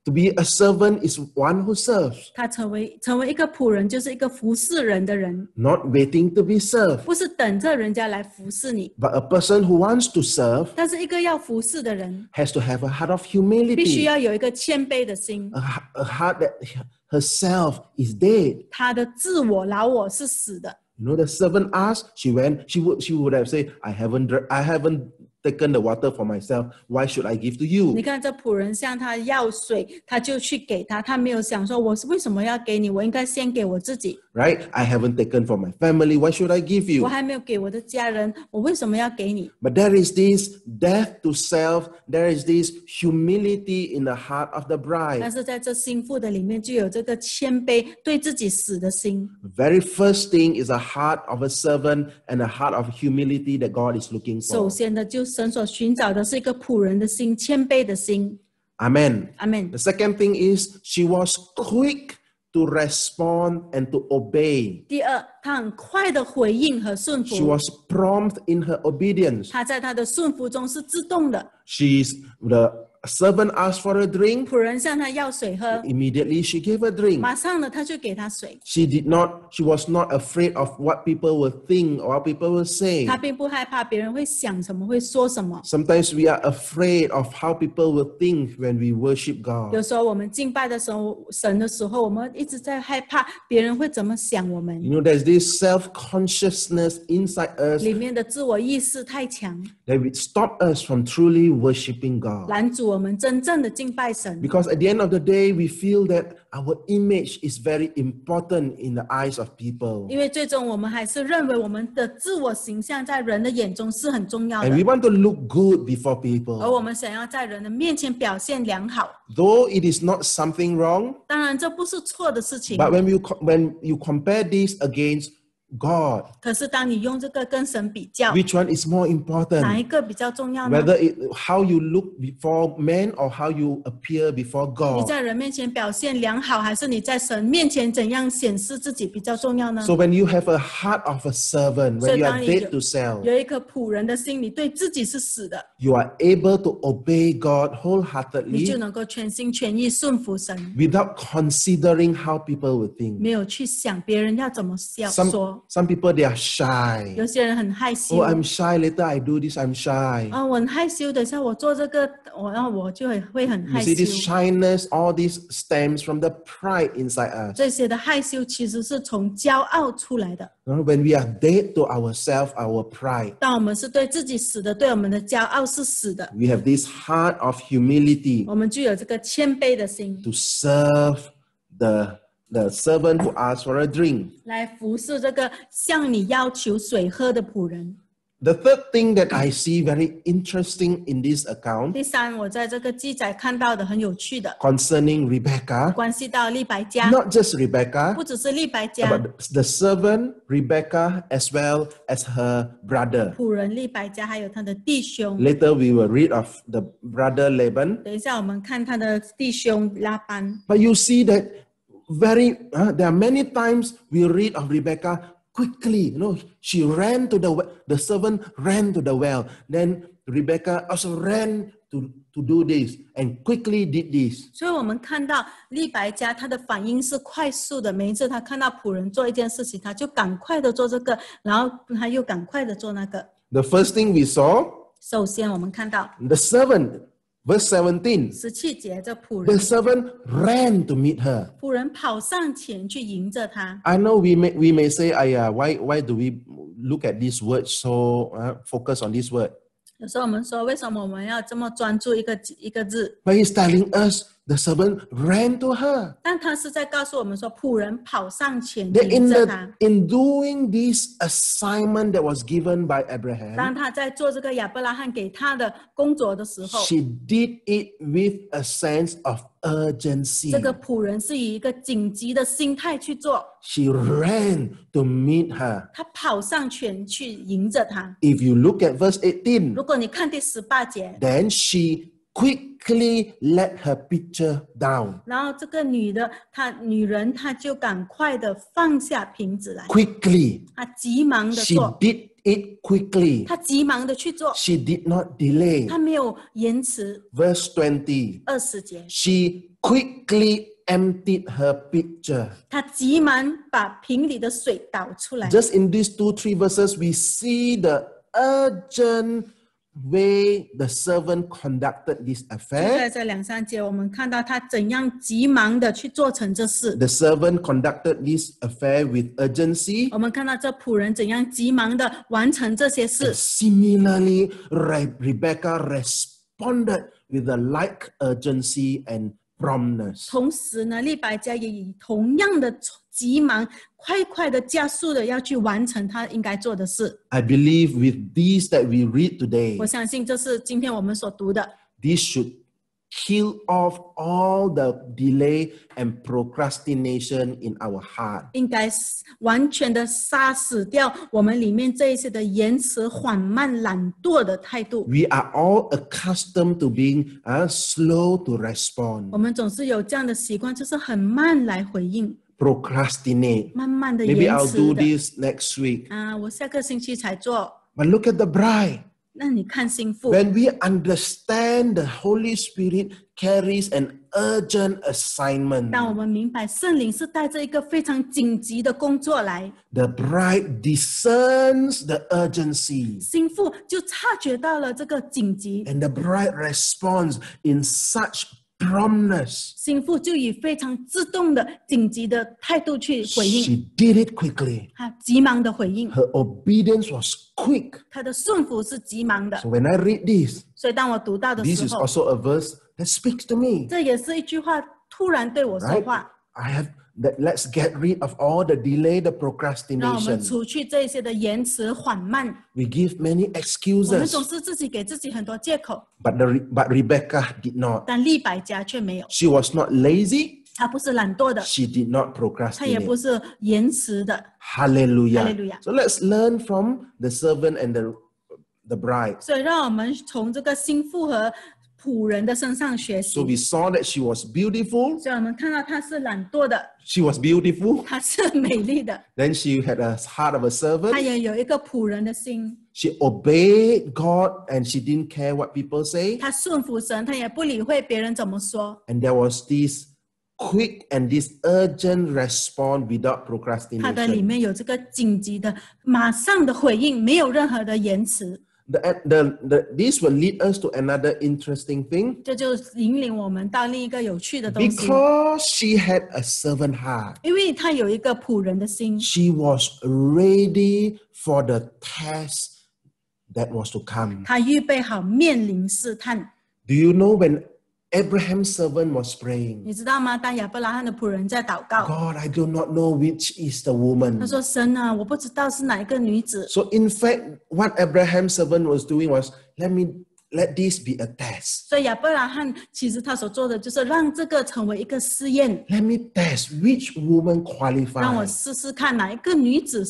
To be a servant is one who serves, 他成为一个仆人，就是一个服侍人的人， not waiting to be served. 不是等着人家来服侍你， But a person who wants to serve 但是一个要服侍的人， has to have a heart of 必须 humility, 要有一个谦卑的心。 a heart that herself is dead. 他的自我、老我是死的。 You know, the servant asked, she went, she would have said, I haven't taken the water for myself. Why should I give to 你 you? 看这仆人向他要水，他就去给他，他没有想说我是为什么要给你，我应该先给我自己。 Right? I haven't taken for my family. Why should I give 我 you? 还没有给我的家人，我为什么要给你？ But there is this death to self. There is this humility in the heart of the 但 bride. 是在这心腹的里面，就有这个谦卑，对自己死的心。 The very first thing is a heart of a servant and a heart of humility that God is looking 首 for. 先的，就神所寻找的是一个仆人的心，谦卑的心。 Amen. 阿门 The。second thing is she was quick to respond and to obey. 第二，他很快的回应和顺 She 服， was prompt in her obedience. 他在他的顺服中是自动的。 The servant asked for a drink. 仆人向他要水喝， Immediately she gave a drink. 马上呢他就给他水。 She was not afraid of what people will think or what people will say. 他并不害怕别人会想什么，会说什么。 Sometimes we are afraid of how people will think when we worship 有 God. 时候我们敬拜的时候，神的时候，我们一直在害怕别人会怎么想我们。 You know, there's this self-consciousness inside us 里面的自我意识太强， that would stop us from truly worshiping God. 拦阻我们真正的敬拜神。 Because at the end of the day, we feel that our image is very important in the eyes of people. 因为最终我们还是认为我们的自我形象在人的眼中是很重要 And we 的， want to look good before 而 people. 我们想要在人的面前表现良好。 Though it is not something wrong, 当然，这不是错的事情。 but when you compare this against God, 可是当你用这个跟神比较， which one is more 哪 important? 一个比较重要呢？ Whether how you look before men or how you appear before 你 God. 在人面前表现良好，还是你在神面前怎样显示自己比较重要呢？ So when you have a heart of a servant, when you are dead to self, 有一颗仆人的心，你对自己是死的， you are able to obey God 你就 wholeheartedly 能够全心全意顺服神， without considering how people will think. 没有去想别人要怎么说。 Some people, they are shy. 有些人很害羞。 Oh, I'm shy. Later I do this, I'm shy. 我很害羞，等一下我做这个，然后我就会很 You 害 see, 羞。 this shyness, all this stems from the pride inside us. 这些的害羞其实是从骄傲出来的。 When we are dead to ourselves, our pride, 当我们是对自己死的，对我们的骄傲是死的， we have this heart of humility 我们就有这个谦卑的心， to serve the servant who asks for a drink. 来服侍这个向你要求水喝的仆人。The third thing that I see very interesting in this account 第三，我在这个记载看到的很有趣的， concerning Rebecca, 关系到利百加， not just Rebecca, 不只是利百加， but the servant Rebecca as well as her brother. 仆人利百加，还有他的弟兄。 Later we will read of the brother Laban. 等一下我们看他的弟兄拉班。 But you see that there are many times we read of Rebecca quickly. She ran to the servant ran to the well. Then Rebecca also ran to do this and quickly did this. 所以我们看到利百加他的反应是快速的，每一次他看到仆人做一件事情，他就赶快的做这个，然后他又赶快的做那个。 The first thing we saw, 首先我们看到 the servant, verse 17, 17节，这仆 the 人 servant ran to meet her. 仆人跑上前去迎着他。 I know we may say, why do we look at this word so focus on this word? 有时候我们说，为什么我们要这么专注一个字？ But he's telling us the servant ran to her. 但他是在告诉我们说，仆人跑上前 That 迎着他。 in doing this assignment that was given by Abraham, 当他在做这个亚伯拉罕给他的工作的时候， she did it with a sense of urgency. 这个仆人是以一个紧急的心态去做， She ran to meet her. 他跑上前去迎着他。 If you look at verse 18, 如果你看第18节， then she quickly let her pitcher down. 然后这个女人她就赶快的放下瓶子来， Quickly. 她急忙的 She 做， did it quickly. 她急忙的去做， She did not delay. 她没有延迟。 Verse 20, 20节， she quickly emptied her pitcher. 她急忙把瓶里的水倒出来。 Just in these 2-3 verses, we see the urgent way the servant conducted this 就 affair. 在这2-3节，我们看到她怎样急忙的去做成这事。 The servant conducted this affair with urgency. 我们看到这仆人怎样急忙的完成这些 And 事。 similarly, Rebecca responded with a like urgency and promptness. 同时呢，利百加也以同样的急忙、快的加速的要去完成他应该做的事。 I believe with these that we read today, 我相信这是今天我们所读的， this should kill off all the delay and procrastination in our heart. 应该完全的杀死掉我们里面这一些的延迟、缓慢、懒惰的态度。 We are all accustomed to being slow to respond, 我们总是有这样的习惯，就是很慢来回应， procrastinate. 慢慢的 Maybe 延 I'll 迟 do 的。 this next week. 我下个星期才做。 But look at the bride. 那你看心腹， When we understand the Holy Spirit carries an urgent assignment, 当我们明白圣灵是带着一个非常紧急的工作来， the bride discerns the urgency, 心腹就察觉到了这个紧急， and the bride responds in such promptness. 心腹就以非常自动的紧急的态度去回应， She did it quickly. 他急忙的回应， Her obedience was quick. 他的顺服是急忙的。 So when I read this, 所以当我读到的 this 时 is 候， also a verse that speaks to me, 这也是一句话突然对我说 right? 话， I have that. Let's get rid of all the delay, the 让我们 procrastination. 除去这些的延迟缓慢。 We give many 我们 excuses, 总是自己给自己很多借口， but Rebecca did not. 但利百加却没有， She was not lazy. 他不是懒惰的， She did not 他也 procrastinate. 不是延迟的。 Hallelujah. Hallelujah. So let's learn from the servant and the bride. 所以让我们从这个心腹和仆人的身上学 So 习。 we saw that she was beautiful. 所以我们看到他是懒惰的， She was beautiful. 他是美丽的， Then she had a heart of a 他 servant. 也有一个仆人的心。 She obeyed God and she didn't care what people say. 他顺服神，他也不理会别人怎么说。 And there was this quick and this urgent response without 他的里 procrastination. 面有这个紧急的、马上的回应，没有任何的延迟。 This will lead us to another interesting thing. 这就引领我们到另一个有趣的东西， Because she had a servant heart, 因为他有一个仆人的心， she was ready for the test that was to come. 他预备好面临试探。 Do you know Abraham's servant was praying, 你知道吗？当亚伯拉罕的仆人在祷告， God, I do not know which is the 他 woman. 说：“神啊，我不知道是哪一个女子。 So in fact, what Abraham's servant was doing was, let this be a test. ”所以亚伯拉罕其实他所做的就是让这个成为一个试验， Let me test which woman 让我 qualifies. 试试看哪一个女子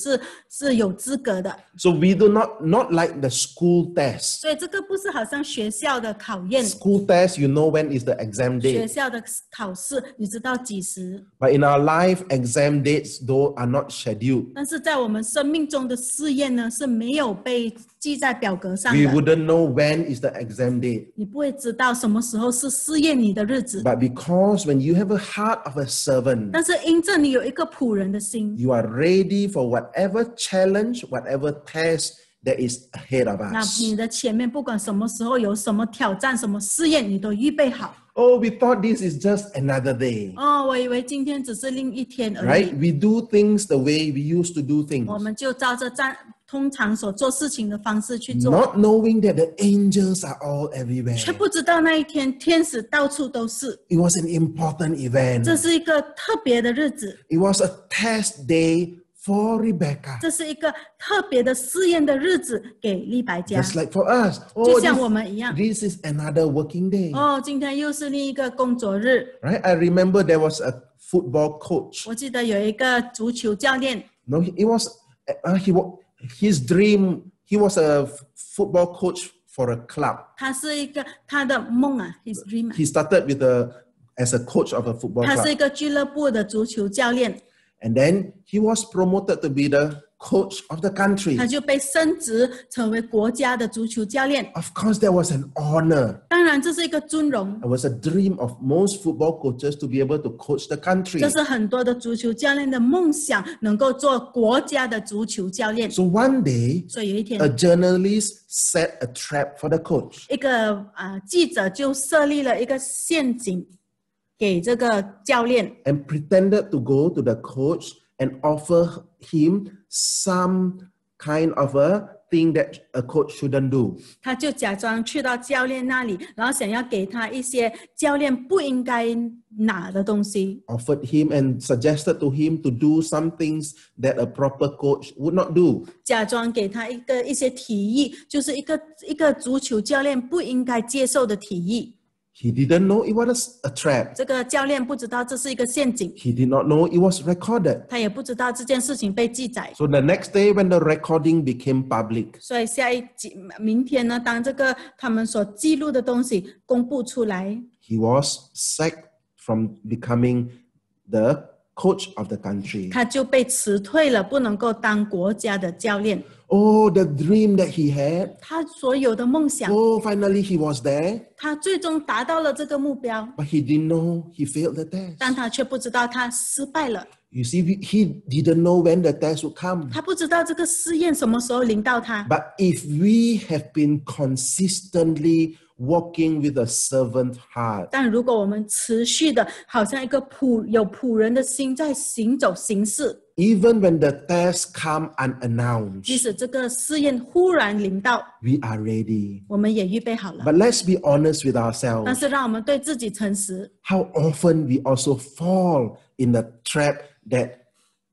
是有资格的。 So we do not like the school test. 所以这个不是好像学校的考验， School test, you know when is the exam 学 date. 校的考试你知道几时？ But in our life, exam dates though are not scheduled. 但是在我们生命中的试验呢是没有被记在表格上 We 的， wouldn't know when is the exam date. 你不会知道什么时候是试验你的日子。 But because when you have a heart of a servant, 但是因着你有一个仆人的心， you are ready for whatever challenge, whatever test that is ahead of 那 us. 你的前面不管什么时候有什么挑战、什么试验，你都预备好。 Oh, we thought this is just another day. 哦，我以为今天只是另一天而 Right? 已， We do things the way we used to do things. 我们就照着通常所做事情的方式去做， Not knowing that the angels are all 却 everywhere. 不知道那一天天使到处都是。 It was an important 这 event. 是一个特别的日子， It was a test day for Rebecca. 这是一个特别的试验的日子给利百加， Just like for us. 就 Oh, 像我们一样。 this is another working day. 哦，今天又是另一个工作日。 Right? I remember there was a football coach. 我记得有一个足球教练， No, it was his dream. He was a football coach for a club. 他是一个他的梦啊 ，his dream 啊。 He started as a coach of a football 他是一 club, 个俱乐部的足球教练， and then he was promoted to be the coach of the country. 他就被升职成为国家的足球教练。 Of course, there was an honor. 当然，这是一个尊荣， It was a dream of most football coaches to be able to coach the country. 这是很多的足球教练的梦想，能够做国家的足球教练。 So one day, 所以有一天 a，journalist set a trap for the coach. 一个记者就设立了一个陷阱给这个教练， And pretended to go to the coach and offer him some kind of a thing that a coach shouldn't do. 他就假装去到教练那里，然后想要给他一些教练不应该拿的东西， Offered him and suggested to him to do some things that a proper coach would not do. 假装给他一些提议，就是一个足球教练不应该接受的提议。 He didn't know it was a trap. 这个教练不知道这是一个陷阱， He did not know it was recorded. 他也不知道这件事情被记载。 So the next day when the recording became public, 所以明天呢，当这个他们所记录的东西公布出来， he was sacked from becoming the coach of the country. 他就被辞退了，不能够当国家的教练。 Oh, the dream that he had. 他所有的梦想， Oh, finally he was there. 他最终达到了这个目标， But he didn't know he failed the test. 但他却不知道他失败了。 You see, he didn't know when the test would come. 他不知道这个试验什么时候临到他。 But if we have been consistently walking with a servant heart, 但如果我们持续的，好像一个有仆人的心在行走行事， even when the tests come 即 unannounced, 使这个试验忽然临到， we are ready. 我们也预备好了。 But let's be honest with 但 ourselves. 是让我们对自己诚实， How often we also fall in the trap that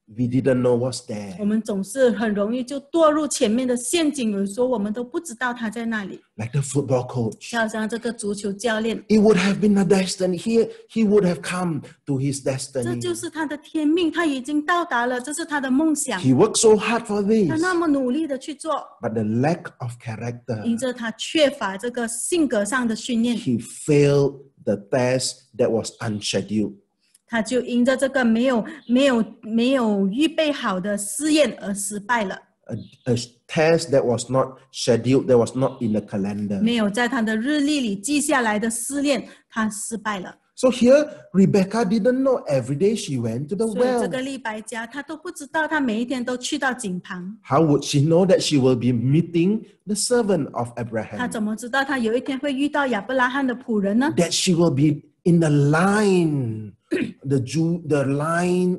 we didn't know was 我 there. 们总是很容易就堕入前面的陷阱，有时候我们都不知道他在那里。 Like the football coach. 就好像这个足球教练， It would have been a destiny. He would have come to his 这 destiny. 就是他的天命，他已经到达了，这是他的梦想。 He worked so hard for 他 this. 那么努力的去做， But the lack of 因 character, 着他缺乏这个性格上的训练， he failed the test that was unscheduled. 他就因着这个没有预备好的试验而失败了， A test that was not scheduled, that was not in the calendar. 没有在他的日历里记下来的试验，他失败了。 So here, Rebecca didn't know every day she went to the 所以这 well. 个利百加他都不知道，他每一天都去到井旁， How would she know that she will be meeting the servant of 他 Abraham? 怎么知道他有一天会遇到亚伯拉罕的仆人呢？ That she will be in the line, the line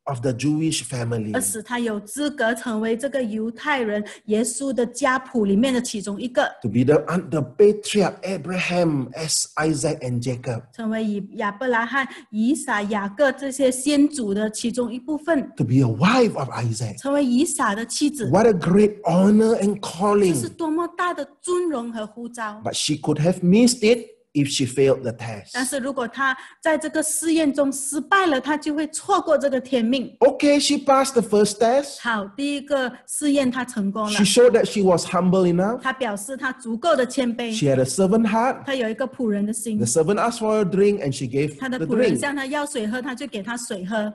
of the Jewish family. 而使他有资格成为这个犹太人耶稣的家谱里面的其中一个， To be the patriarch Abraham, as Isaac and Jacob. 成为以亚伯拉罕、以撒、雅各这些先祖的其中一部分， To be a wife of Isaac. 成为以撒的妻子， What a great honor and 这是 calling. 多么大的尊荣和呼召！ But she could have missed it if she failed the 但 test. 是如果他在这个试验中失败了，他就会错过这个天命。 Okay, she passed the first test. 好，第一个试验他成功了 She，showed that she was humble enough. 他表示他足够的谦卑， She had a servant heart. 他有一个仆人的心 The。servant asked for a drink and she gave 他的 the 仆人 drink. 向他要水喝，他就给他水喝。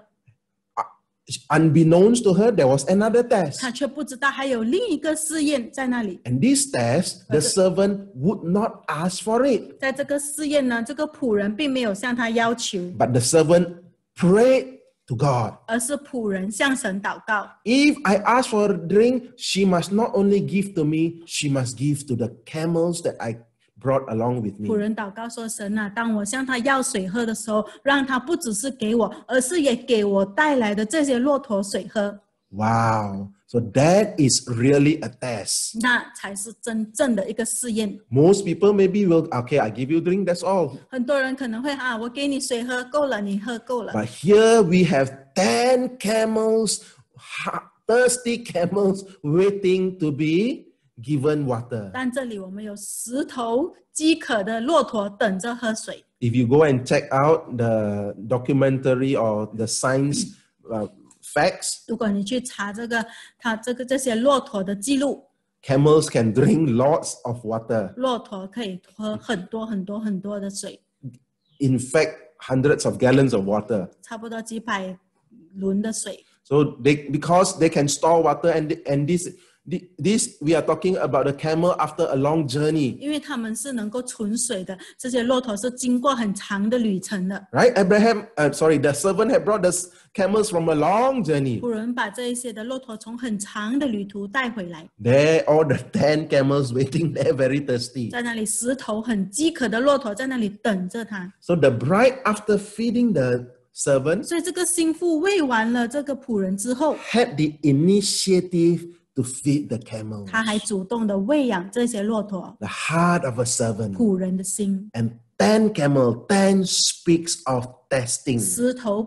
Unbeknownst to her, there was another test. 他却不知道还有另一个试验在那里。 And this test, the servant would not ask for it. 在这个试验呢，这个仆人并没有向他要求， But the servant prayed to God. 而是仆人向神祷告。 If I ask for a drink, she must not only give to me, she must give to the camels that I brought along with 仆 me. 人祷告说：“神啊，当我向他要水喝的时候，让他不只是给我，而是也给我带来的这些骆驼水喝。 Wow. So that is really a test. 那才是真正的一个试验。 Most people maybe will, okay, I give you a drink, that's all. 很多人可能会我给你水喝够了，你喝够了。 But here we have 10 camels, thirsty camels waiting to be given water. 但这里我们有10头饥渴的骆驼等着喝水。 If you go and check out the documentary or the science facts, 如果你去查这些骆驼的记录， camels can drink lots of water. 骆驼可以喝很多很多很多的水， In fact, hundreds of gallons of water. 差不多几百轮的水。 So because they can store water and this we are talking about the camel after a long journey. 因为他们是能够存水的，这些骆驼是经过很长的旅程的。 Right? The servant had brought the camels from a long journey. 仆人把这一些的骆驼从很长的旅途带回来， There, all the 10 camels waiting there, very thirsty. 在那里10头很饥渴的骆驼在那里等着他。 So the bride, after feeding the servant, 所以这个心腹喂完了这个仆人之后， had the initiative to feed the camels. 他还主动的喂养这些骆驼。 The heart of a servant. 仆人的心， And 10 camel, 10 speaks of testing. 10头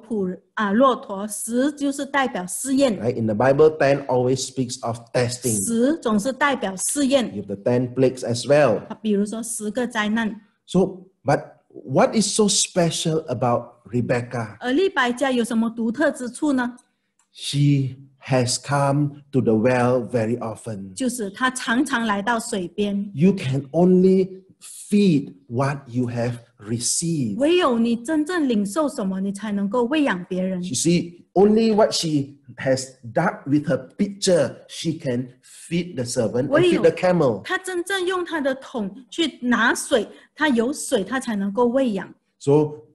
骆驼，10就是代表试验， Right? In the Bible, 10 always speaks of testing. 10总是代表试验。 You have the 10 plagues as well. 比如说10个灾难。 So, but what is so special about Rebecca? 而利百加有什么独特之处呢？ She has come to the well very often. 就是她常常来到水边， You can only feed what you have received. 唯有你真正领受什么，你才能够喂养别人。 You see, only what she has dug with her pitcher, she can feed the servant and feed the camel. 她真正用她的桶去拿水，她有水，她才能够喂养。 So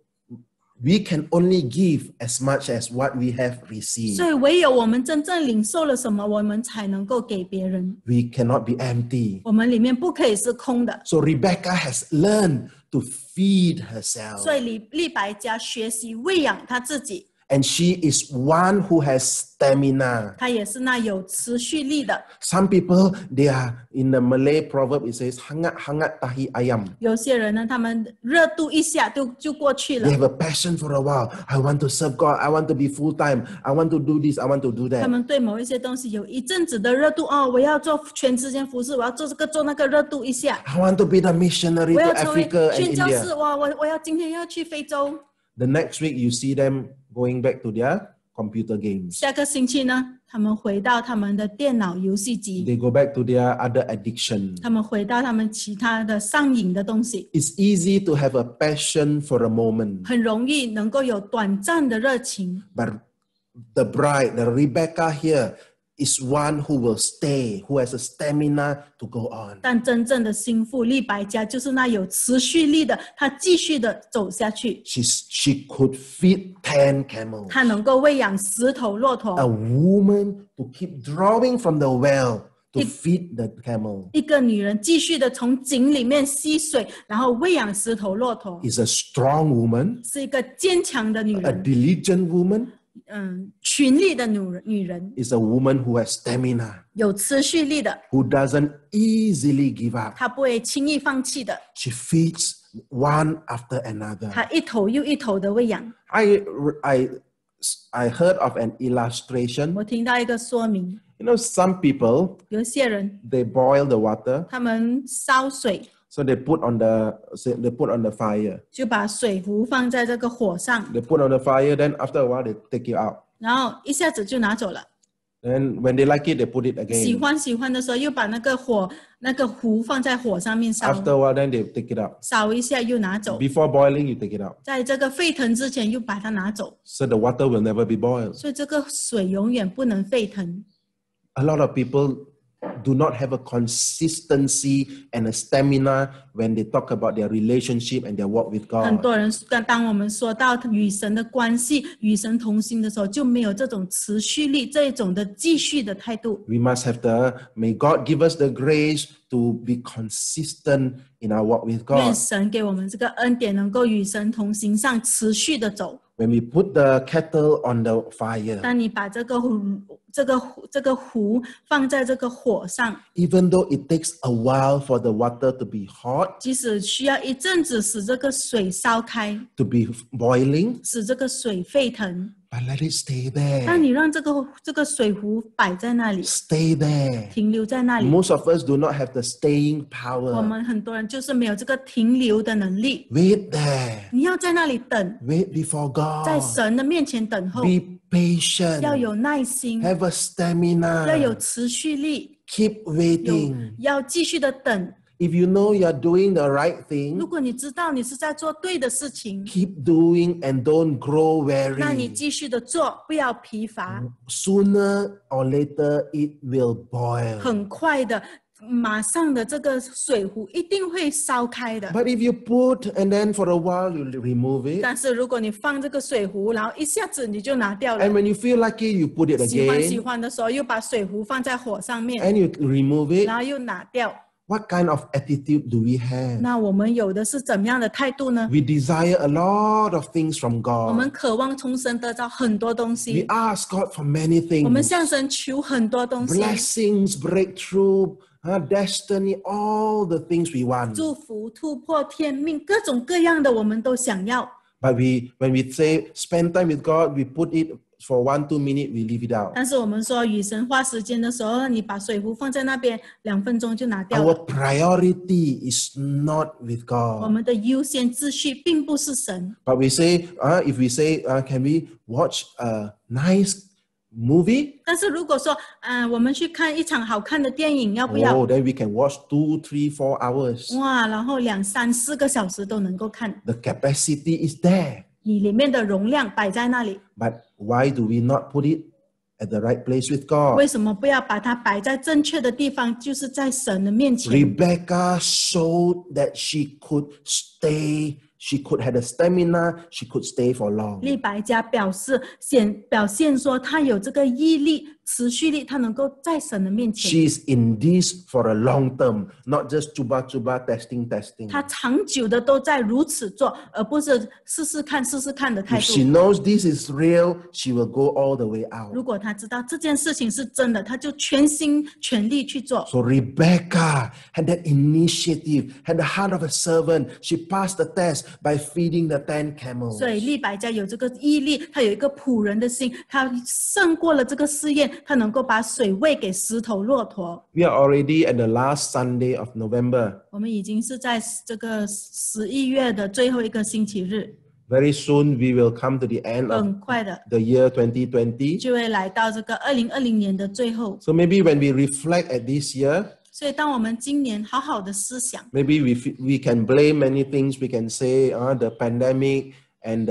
we can only give as much as what we have received. 所以唯有我们真正领受了什么，我们才能够给别人。 We cannot be empty. 我们里面不可以是空的。 So Rebecca has learned to feed herself. 所以利百加学习喂养她自己， And she is one who has stamina. 她也是那有持续力的。 Some people, they are in the Malay proverb, it says, hangat tahi ayam. 有些人呢，他们热度一下就过去 They 了。 have a passion for a while. I want to serve God. I want to be full time. I want to do this. I want to do 他 that. 们对某一些东西有一阵子的热度我要做全时间服侍，我要做这个做那个，热度一下。 I want to be the missionary 我 to 要成为 Africa and 宣教士， India. 我要今天要去非洲。 The next week, you see them going back to their computer games. 下个星期呢，他们回到他们的电脑游戏机， They go back to their other addiction. 他们回到他们其他的上瘾的东西， It's easy to have a passion for a moment. 很容易能够有短暂的热情。 But the bride, the Rebecca here, is one who will stay, who has a stamina to go on. 但真正的心腹利百加就是那有持续力的，他继续的走下去， She could feed 10 camels. 他能够喂养10头骆驼。 A woman to keep drawing from the well to feed the camel 一个女人继续的从井里面吸水，然后喂养10头骆驼， is a strong woman, 是一个坚强的女 a 人， diligent woman, 群力的女人， is a woman who has stamina, 有持续力的， who doesn't easily give up. 她不会轻易放弃的， She feeds one after another. 她一头又一头的喂养。 I heard of an illustration. 我听到一个说明， You know, some people, 有些人 they boil the water, 他们烧水， so they put on the fire. 就把水壶放在这个火上， They put on the fire, then after a while they take it out. 然后一下子就拿走了。 Then when they like it, they put it 喜 again. 欢的时候，又把那个壶放在火上面烧， After a while, then they take it out. 烧一下又拿走， Before boiling, you take it out. 在这个沸腾之前又把它拿走， So the water will never be boiled. 所以这个水永远不能沸腾。 A lot of people do not have a consistency and a stamina when they talk about their relationship and their walk with 很 God. 多人当我们说到与神的关系、与神同行的时候，就没有这种持续力、这一种的继续的态度。 We must have may God give us the grace to be consistent in our walk with 愿 God. 神给我们这个恩典，能够与神同行上持续的走。 When we put the kettle on the fire, 当你把这个壶放在这个火上， even though it takes a while for the water to be hot, 即使需要一阵子使这个水烧开， to be boiling, 使这个水沸腾， but let it stay 当 there. 你让这个水壶摆在那里， Stay there. 停留在那里， Most of us do not have the staying 我 power. 们很多人就是没有这个停留的能力。 Wait there. 你要在那里等， Wait before 在 God. 神的面前等候， Be patient. 要有耐心， Have a 要有 stamina. 持续力， Keep waiting. 要继续的等。 If you know you're doing the right 如 thing, 果你知道你是在做对的事情， keep doing and don't grow 那你 weary. 继续的做，不要疲乏。 Sooner or later, it will boil. 很快的，马上的这个水壶一定会烧开的。 But if you put and then for a while you remove it, 但是如果你放这个水壶，然后一下子你就拿掉了 and，when you feel like it, you put it 喜 again 欢的时候又把水壶放在火上面， and you remove it. 然后又拿掉。 What kind of attitude do we have? 那我们有的是怎么样的态度呢？ We desire a lot of things from 我们 God. 渴望从神得到很多东 We 西， ask God for many 我们 things. 向神求很多东西， Blessings, breakthrough, destiny, all the things we want. 祝福、突破、天命，各种各样的我们都想要。 But when we say spend time with God, we put it for 1-2 minutes, we leave it out. 但是我们说与神花时间的时候，你把水壶放在那边2分钟就拿掉 Our 了。 priority is not with 我 God. 们的优先秩序并不是神， But we say, if we say, can we watch a nice movie? 但是如果说，我们去看一场好看的电影，要不要？ Oh, then we can watch 2, 3, 4 hours. 哇，然后2、3、4个小时都能够看， The capacity is there. 你里面的容量摆在那里， But why do we not put it at the right place with God? 为什么不要把它摆在正确的地方，就是在神的面前？ Rebecca showed that she could stay, she could have the stamina, she could stay for long. 利百加表现说，他有这个毅力、持续力，他能够在神的面前。 She's in this for a long term, not just chuba, testing. 他长久的都在如此做，而不是试试看的态 If she 度。 knows this is real, she will go all the way out. 如果他知道这件事情是真的，他就全心全力去做。 So Rebecca had that initiative, had the heart of a servant. She passed the test by feeding the 10 camels. 所以利百加有这个毅力，他有一个仆人的心，他胜过了这个试验，他能够把水喂给10头骆驼。 We are already at the last Sunday of November. 我们已经是在这个11月的最后一个星期日， Very soon we will come to the end of 很快的 the year 2020. 就会来到这个2020年的最后。 So maybe when we reflect at this year, 所以当我们今年好好的思想， maybe we can blame many things. We can say the pandemic and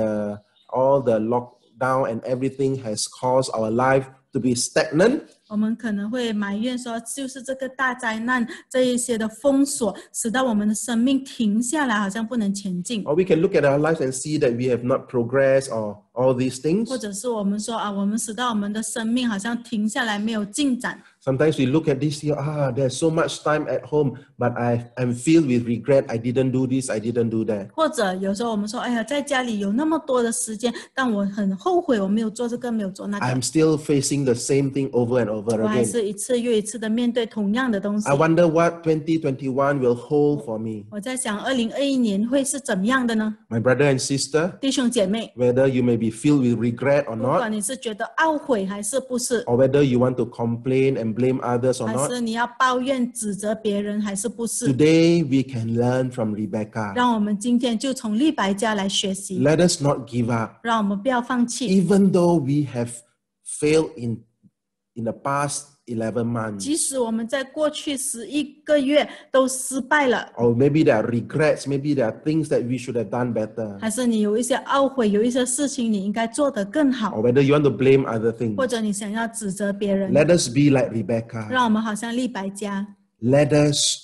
all the lockdown and everything has caused our life to be stagnant. 我们可能会埋怨说，就是这个大灾难这一些的封锁，使到我们的生命停下来，好像不能前进。 Or we can look at our lives and see that we have not progressed or all these things. 或者是我们说我们使到我们的生命好像停下来没有进展。 Sometimes we look at this here, there's so much time at home, but I'm filled with regret. I didn't do this, I didn't do that. 或者有时候我们说，哎呀，在家里有那么多的时间，但我很后悔我没有做这个，没有做那个。 I'm still facing the same thing over and over 我还 again. 是一次又一次的面对同样的东西。 I wonder what 2021 will hold for me. 我在想，2021年会是怎么样的呢？ My brother and sister, 弟兄姐妹， whether you may be filled with regret or 不管 not, 你是觉得懊悔还是不是， or whether you want to complain and blame others or 还 not, 是你要抱怨指责别人还是不是， today we can learn from Rebecca. 让我们今天就从利百加来学习， Let us not give up. 让我们不要放弃。 Even though we have failed in the past 11 months, 即使我们在过去11个月都失败了， or maybe there are regrets, maybe there are things that we should have done better, 还是你有一些懊悔，有一些事情你应该做得更好， or whether you want to blame other things, 或者你想要指责别人， let us be like Rebecca. 让我们好像利百加， Let us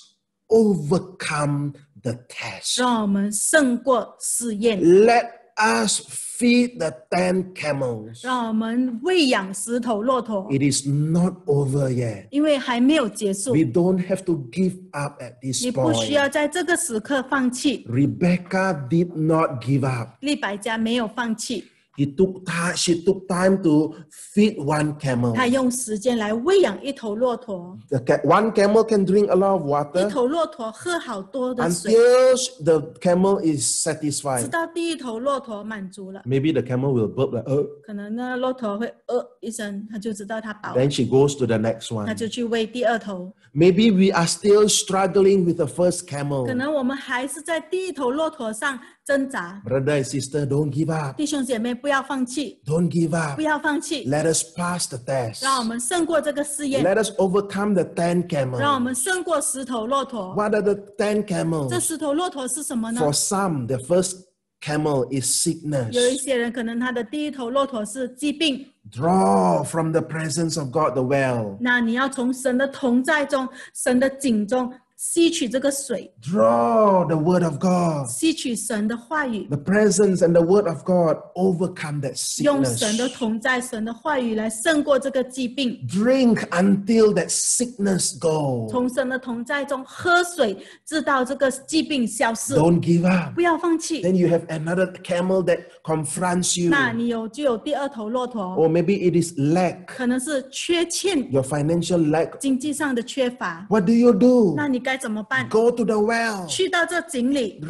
overcome the test. 让我们胜过试验， Let us feed the 10 camels. 让我们喂养10头骆驼， It is not over yet. 因为还没有结束， We don't have to give up at this 你不需 point. 要在这个时刻放弃。 Rebecca did not give up. 利百加没有放弃， She took time to feed one camel. 他用时间来喂养1头骆驼， One camel can drink a lot of 1 water 头骆驼喝好多的水， until the camel is 直 satisfied. 到第1头骆驼满足了， Maybe the camel will burp like, oh. 可能呢骆驼会一声，他就知道他饱了， Then she goes to the next 他 one. 就去喂第2头。 Maybe we are still struggling with the first 可 camel. 能我们还是在第1头骆驼上挣扎。 Brother and sister, don't give up. 弟兄姐妹，不要放弃， Don't give up. 不要放弃， Let us pass the test. 让我们胜过这个试验， Let us overcome the 10 让我 camels. 们胜过10头骆驼。 What are the 10这 camels? 10头骆驼是什么呢？ For some, the first camel is 有一 sickness. 些人可能他的第1头骆驼是疾病， Draw from the presence of God the well. 那你要从神的同在中、神的井中吸取这个水， Draw the word of God. 吸取神的话语， The presence and the word of God overcome that 用神的 sickness. 同在、神的话语来胜过这个疾病。 Drink until that sickness goes. 从神的同在中喝水，直到这个疾病消失。 Don't give up. 不要放弃。 Then you have another camel that confronts you. 那你就有第2头骆驼， Or maybe it is lack, 可能是缺欠、 your financial lack. 经济上的缺乏。 What do you do? 那你该怎么办？ Go to the well. 去到这井里，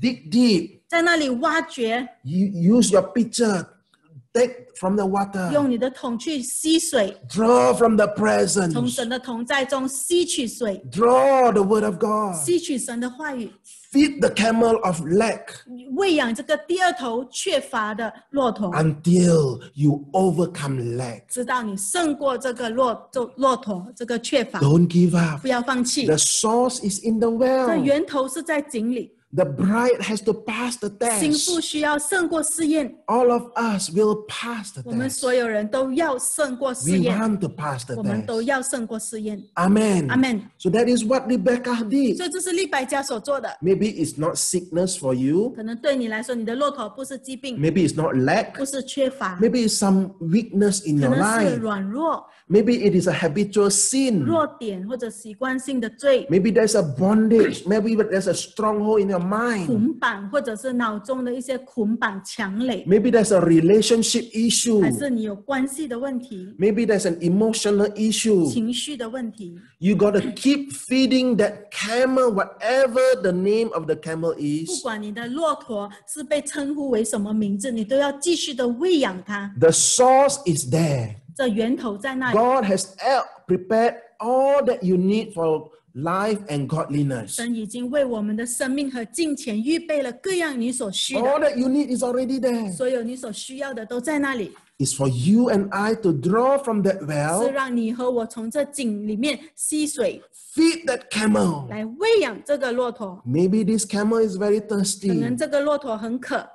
Dig deep. 在那里挖掘， You use your pitcher. Take from the water. 用你的桶去吸水， Draw from the 从 presence. 神的同在中吸取水， Draw the word of God. 吸取神的话语， Feed the camel of lack 喂养这个第2头缺乏的骆驼， until you overcome lack. 直到你胜过这个骆驼这个缺乏。 Don't give up. 不要放弃， The source is in the 这 well. 源头是在井里。 The bride has to pass the 新妇 test. 需要胜过试验， All of us will pass the 我们 test. 所有人都要胜过试 We 验， want to pass the 我们都 test. 要胜过试验。 Amen. Amen. So that is what Rebecca did. 所以这是利百加所做的。 Maybe it's not sickness for you. 可能对你来说，你的骆驼不是疾病， Maybe it's not lack. 不是缺乏， Maybe it's some weakness in 可 your 能是 life. 软弱、 Maybe it is a habitual sin. 弱点或者习惯性的罪、 Maybe there's a bondage. Maybe there's a stronghold in your mind. 捆绑，或者是脑中的一些捆绑强累， Maybe there's a relationship 还 issue. 是你有关系的问题、 Maybe there's an emotional issue. 情绪的问题。 You got to keep feeding that camel, whatever the name of the camel 不 is. 管你的骆驼是被称呼为什么名字，你都要继续的喂养它。 The source is there. 这源头在那里， God has prepared all that you need for life and godliness. 神已经为我们的生命和金钱预备了各样你所需 All 的， that you need is already there. 所有你所需要的都在那里， It's for you and I to draw from that 是 well, 让你和我从这井里面吸水， feed that camel. 来喂养这个骆驼。 Maybe this camel is very 可 thirsty. 能这个骆驼很渴，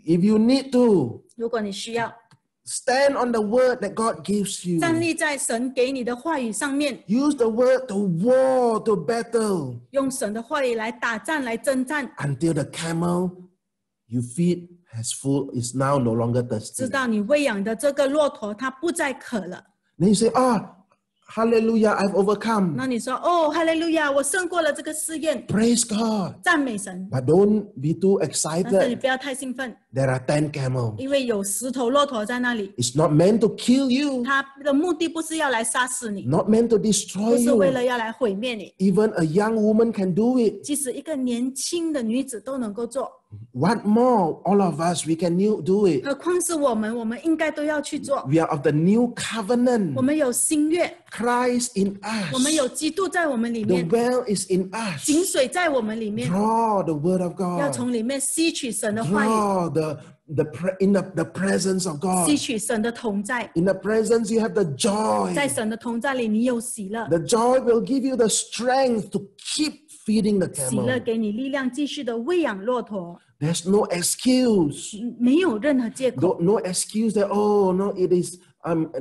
If you need to, 如果你需要， stand on the word that God gives you. 站立在神给你的话语上面， Use the word to war, to battle, 用神的话语来打战、来征战， until the camel you feed has full, is now no longer 知 thirsty. 道你喂养的这个骆驼它不再渴了。 Then you say, hallelujah, I've overcome. 那你说哦，哈利路亚，我胜过了这个试验， Praise God. 赞美神。 But don't be too 但是你 excited. 不要太兴奋， There are 10 camels. 因为有10头骆驼在那里， It's not meant to kill you, 它的目的不是要来杀死你， not meant to 不 destroy 是为 you. 了要来毁灭你。 Even a young woman can do it. 即使一个年轻的女子都能够做， What more? All of us, we can do it. 何况是我们应该都要去做。 We are of the new 我 covenant. 们有新约， Christ in 我们 us. 有基督在我们里 The 面， well is in us. 井水在我们里面， Draw the word of 要 God. 从里面吸取神的话语， Draw the presence of God. 吸取神的同在。 In the presence, you have the joy. 在神的同在里，你有喜乐， The joy will give you the strength to keep feeding the 喜乐 camel. 给你力量，继续的喂养骆驼， There's no excuse. 没有任何借口。 No excuse that, no, it is,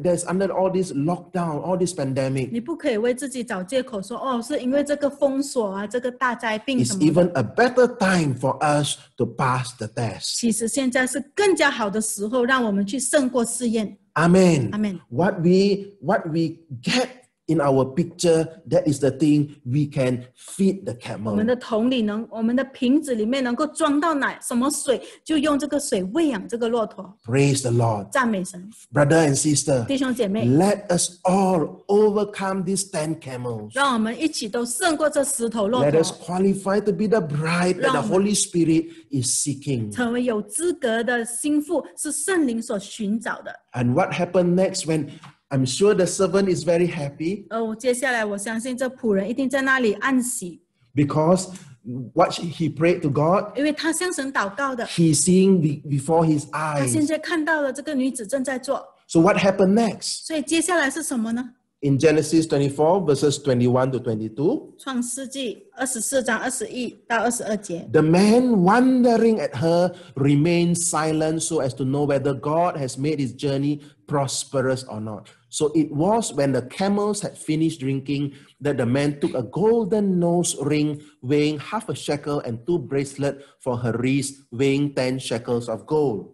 there's under all this lockdown, all this pandemic. 你不可以为自己找借口说，哦，是因为这个封锁啊，这个大灾病 It's 什么的。 even a better time for us to pass the test. 其实现在是更加好的时候，让我们去胜过试验。 Amen. Amen. What we get in our picture, that is the thing we can feed the 我们 camel. 的桶里我们的瓶子里面能够装到什么水，就用这个水喂养这个骆驼。 Praise the Lord. 赞美神， Brother and sister, 弟兄姐妹， let us all overcome these 10 camels. 让我们一起都胜过这10头骆 Let us 驼， qualify to be the bride that the 让我们 Holy Spirit is seeking. 成为有资格的心腹，是圣灵所寻找的。 And what happened next when I'm sure the servant is very happy 接下来我相信这仆人一定在那里暗喜， because what he prayed to God, 因为他向神祷告的， he's seeing before his 他现 eyes. 在看到了这个女子正在做， So what happened next? 所以接下来是什么呢？ In Genesis 24 verses 21 to 22, 创世纪24章21到22节， the man wondering at her remained silent so as to know whether God has made his journey prosperous or not. So it was when the camels had finished drinking that the man took a golden nose ring weighing half a shekel and 2 bracelets for her wrist weighing 10 shekels of gold.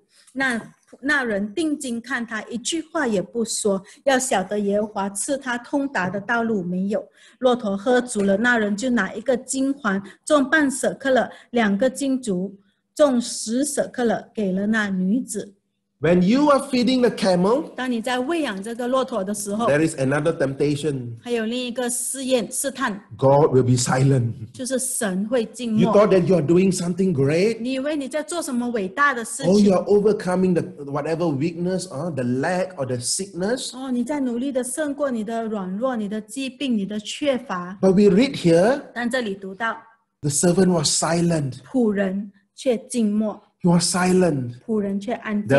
那人定睛看他，一句话也不说，要晓得耶和华赐他通达的道路没有。骆驼喝足了，那人就拿一个金环，重半舍克勒，2个金竹，重10舍克勒，给了那女子。 When you are feeding the camel, 当你在喂养这个骆驼的时候， there is another temptation. 还有另一个试探， God will be silent. 就是神会静 You 默。 thought that you are doing something great. 你以为你在做什么伟大的事 Oh, 情 you？are overcoming the whatever weakness or the lack or the sickness. 你在努力的胜过你的软弱、你的疾病、你的缺乏。 But we read here, 但这里读到， the servant was silent. 仆人却静默， He was silent. 仆人却安静。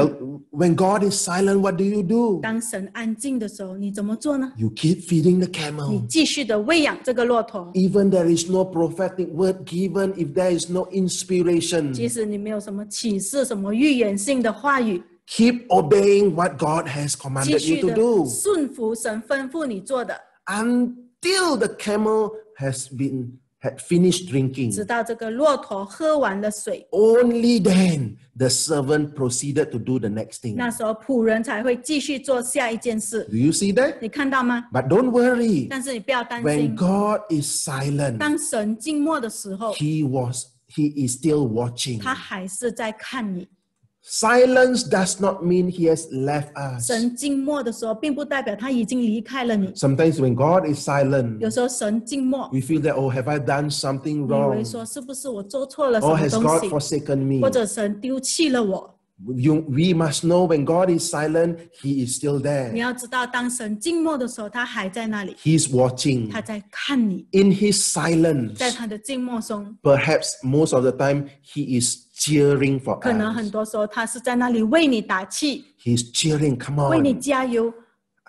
When God is silent, what do you do? 当神安静的时候，你怎么做呢？ You keep feeding the 你 camel. 继续的喂养这个骆驼， Even there is no prophetic word given, if there is no inspiration, 即使你没有什么启示、什么预言性的话语， keep obeying what God has 继 commanded 续 you to 的 do 顺服神吩咐你做的， until the camel had finished drinking. 直到这个骆驼喝完了水， Only then the servant proceeded to do the next thing. 那时候仆人才会继续做下一件事。 Do you see that? 你看到吗？ But don't worry. 但是你不要担 When 心， God is silent, 当神静默的时候， He is still watching. 他还是在看你。 Silence does not mean He has left us. 神静默的时候，并不代表他已经离开了你。 Sometimes when God is silent, 有时候神静默， we feel that, oh, have I done something 你以 wrong? 为说是不是我做错了什 Or 么 has 东 God 西， forsaken me? 或者神丢弃了我？ We must know when God is silent, He is still 你 there. 要知道，当神静默的时候，他还在那里， He's watching. 他在看你。 In His silence, 在他的静默中， perhaps most of the time, He is cheering for 可能 us. 很多时候他是在那里为你打气， He's cheering, come 为你 on. 加油。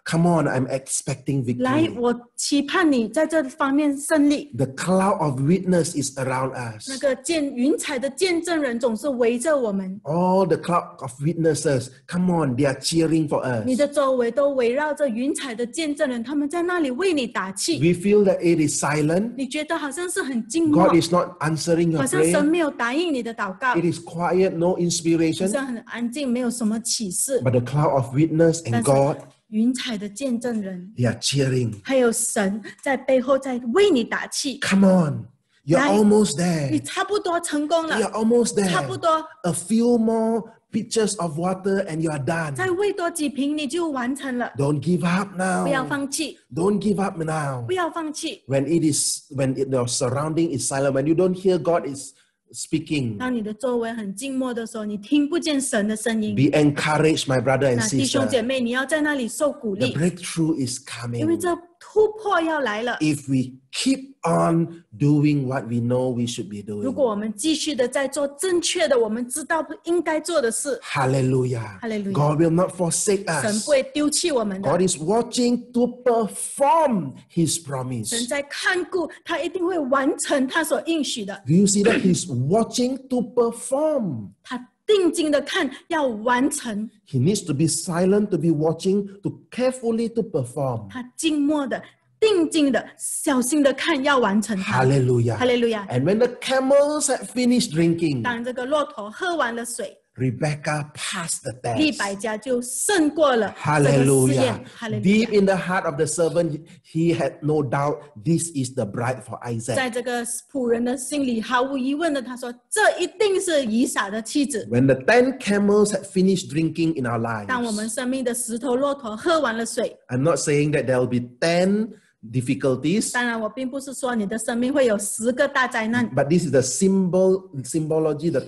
Come on, I'm expecting 来， victory. 我期盼你在这方面胜利。 The cloud of witness is around 那 us. 个云彩的见证人总是围着我们， All the cloud of witnesses, come on, they are cheering for 你 us. 的周围都围绕着云彩的见证人，他们在那里为你打气。 We feel that it is silent. 你觉得好像是很静默， God is not answering your 好像神 prayer. 没有答应你的祷告， It is quiet, no 好 inspiration. 像很安静，没有什么启示。 But the cloud of witness 但 and 是 God, 云彩的见证人， they are cheering. 还有神在背后在为你打气。 Come on, you're Right. almost 你 there. 差不多成功 You're 了， almost 差不 there. 多 A few more pitchers of water and you are 再 done. 喂多几瓶你就完成了。 Don't give up 不要 now. 放弃， Don't give up now. 不要放弃。 When your surrounding is silent, when you don't hear God is speaking, 当你的周围很静默的时候，你听不见神的声音。 be encouraged, my brother and 那弟兄 sister. 姐妹，你要在那里受鼓 The 励， breakthrough is 因为 coming. 这突破要来了。 If we keep on doing what we know we should be 如 doing. 果我们继续的在做正确的，我们知道应该做的事， Hallelujah. Hallelujah. God will not forsake 神 us. 不会丢弃我们 God 的。 is watching to perform His 神 promise. 在看顾，他一定会完成他所应许的。 Do you see that He's watching to perform? 他定睛的看，要完成。 He needs to be silent to be watching, to carefully to perform. 他静默的、定睛的、小心的看，要完成它。 Hallelujah. 哈利路亚。 And when the camels had finished drinking, 当这个骆驼喝完了水， Rebecca passed the 利 test. 百加就胜过了这个试 Hallelujah. 验。哈利路 Deep 亚。 in the heart of the servant, he had no doubt this is the bride for 在 Isaac. 这个仆人的心里，毫无疑问的，他说：“这一定是以撒的妻子。 When the 10 camels had finished drinking in our ” lives, 当我们生命的石头骆驼喝完了水， I'm not saying that there will be 10 difficulties, 当然我并不是说你的生命会有10个大灾难， but this is the symbology, the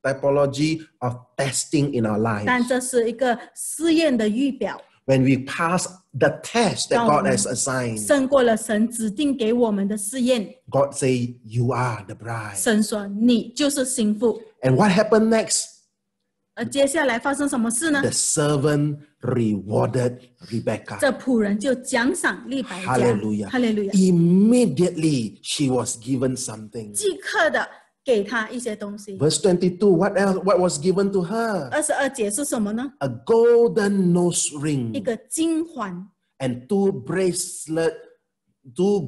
typology of testing in our 但 lives. 这是一个试验的预表。 When we pass the test that God has 当 assigned, 胜过了神指定给我们的试验， God say, you are the bride. 神说你就是心腹。 And what happened next? 而接下来发生什么事呢？ The servant rewarded Rebecca. 这仆人就奖赏利百加。 Hallelujah. 哈利路亚！ Immediately she was given something. 即刻的给他一些东西。 Verse 22, what else? What was given to her? 22节是什么呢？ A golden nose 一 ring 个金环， and two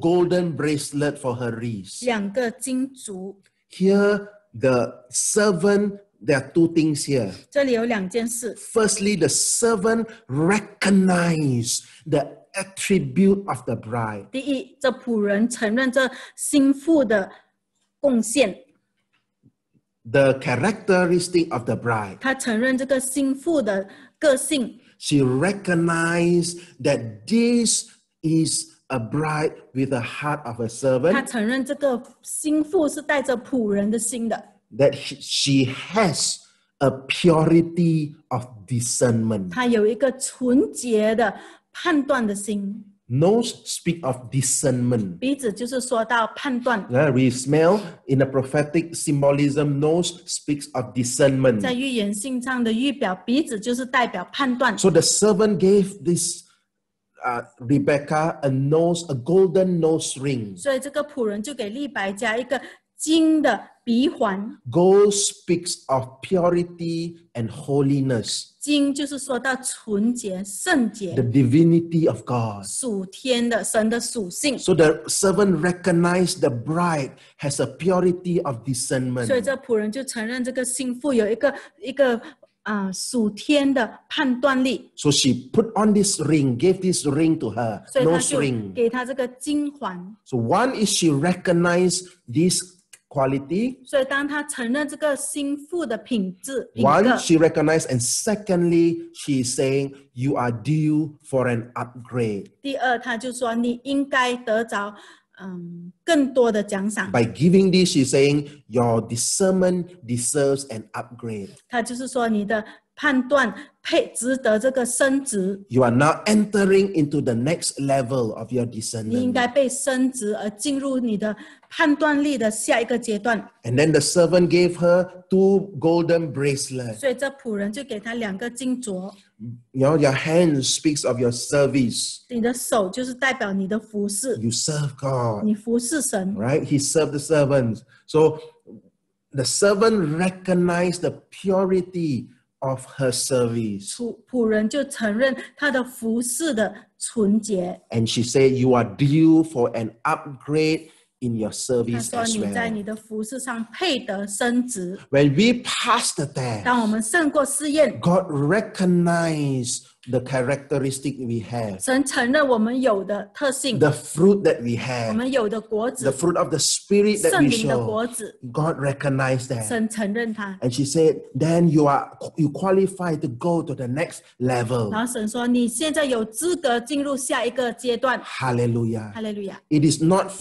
golden bracelet for her wrist. 2个金足。 Here, the servant, there are two things here. 这里有2件事。 Firstly, the servant recognized the attribute of the bride. 第一，这仆人承认这心腹的贡献， The characteristic of the bride. 他承认这个心腹的个性， She recognized that this is a bride with the heart of a 他 servant, 承认这个心腹是带着仆人的心的， that she has a purity of discernment. 他有一个纯洁的判断的心。 Nose speak of discernment. 鼻子就是说到判断， We smell in the prophetic symbolism, nose speaks of discernment. 在预言性上的预表，鼻子就是代表判断。 So the servant gave this Rebecca a golden nose ring. 所以这个仆人就给利百加一个金的鼻环， Gold speaks of purity and holiness, 金就是说到纯洁、圣洁 the、divinity of God. 属天的神的属性。 So the servant recognized the bride has a purity of discernment. 所以这仆人就承认这个心腹有一个属天的判断力， So she put on this ring, gave this ring to her, 所以他 nose 就 ring. 给他这个金环。 So one is she recognized this quality. 所以当他承认这个心腹的品质，品 One, 格， she recognized, and secondly, she is saying, you are due for an upgrade. 第二他就说你应该得着更多的奖赏。 By giving this, she's saying, your discernment deserves an upgrade. 他就是说你的判断值得这个升职， You are now entering into the next level of your 你应 discernment. 该被升职而进入你的判断力的下一个阶段。 And then the servant gave her 2 golden bracelets. 所以这仆人就给他2个金镯， You know, your hand speaks of your service. 你的手就是代表你的服侍， You serve God, 你服侍神。 right? He served the servants. So the servant recognized the purity of her service. 仆人就承认他的服侍的纯洁。 And she said, you are due for an upgrade in your 他 service 说 as 你在 well. 你的服侍上配得升职。 When we pass the test, 当我们胜过试验， God recognized the characteristic we have, 神承认我们有的特性， the fruit that we 我 have, 们有的果 the 子， fruit of the Spirit that 圣 we 灵的 show. 果子， God recognized that. 神承认它。 And she said, then you qualify to go to the next level. 然后神说，你现在有资格进入下一个阶段。 Hallelujah. 哈利路亚！ It is not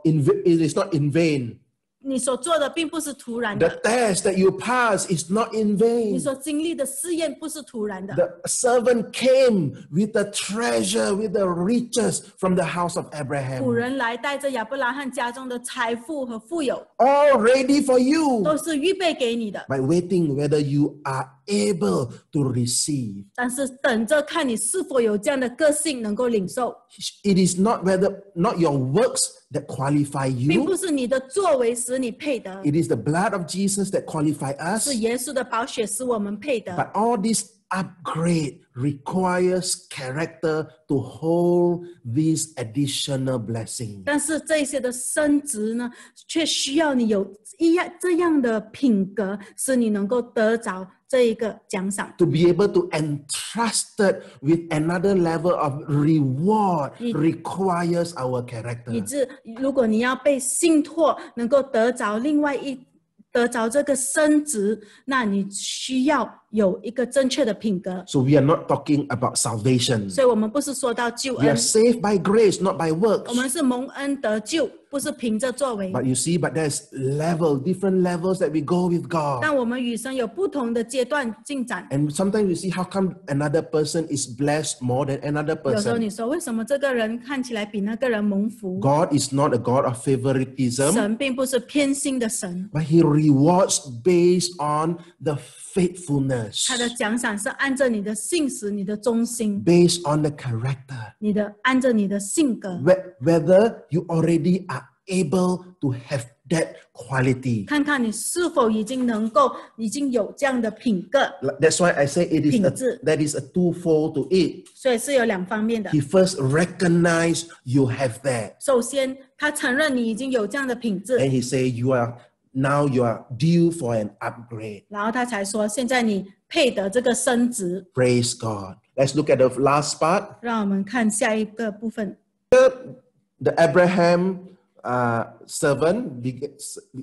in vain. 你所做的并不是突然 The 的， test that you pass is not in 你 vain. 所经历的试验不是突然的。 The servant came with the treasure, with the riches from the house of 仆 Abraham. 人来带着亚伯拉罕家中的财富和富有， All ready for you, 都是预备给你的， by waiting whether you are able to receive. 但是等着看你是否有这样的个性能够领受， It is not your works that qualify 并不 you. 是你的作为使你配得， It is the blood of Jesus that qualify us. 是耶稣的宝血使我们配得。 But all this upgrade requires character to hold these additional blessings. 但是这些的升职呢，却需要你有这样的品格，使你能够得着这一个奖赏。 To be able to entrusted with another level of reward requires our 以 character. 致如果你要被信托，能够得着得着这个升职，那你需要有一个正确的品格。 So we are not talking about salvation. 所以我们不是说到救 We are 恩， saved by grace, not by 我 works. 们是蒙恩得救，不是凭着作为。 But you see, there's different levels that we go with God. 但我们与神有不同的阶段进展。 And sometimes you see how come another person is blessed more than another 有时候 person. 你说，为什么这个人看起来比那个人蒙福？ God is not a God of favoritism, 神并不是偏心的神， but He rewards based on the faithfulness, 他的奖赏是按着你的信实、你的忠心、 based on the character. 按着你的性格， Whether you already are able to have that quality. 看看你是否已经有这样的品格。 That's why I say品质。 that is a twofold to it. 所以是有2方面的。 He first recognized you have that. 首先，他承认你已经有这样的品质， And he say now you are due for an upgrade. 然后他才说，现在你配得这个升职。 Praise God. Let's look at the last part. 让我们看下一个部分。 The Abraham servant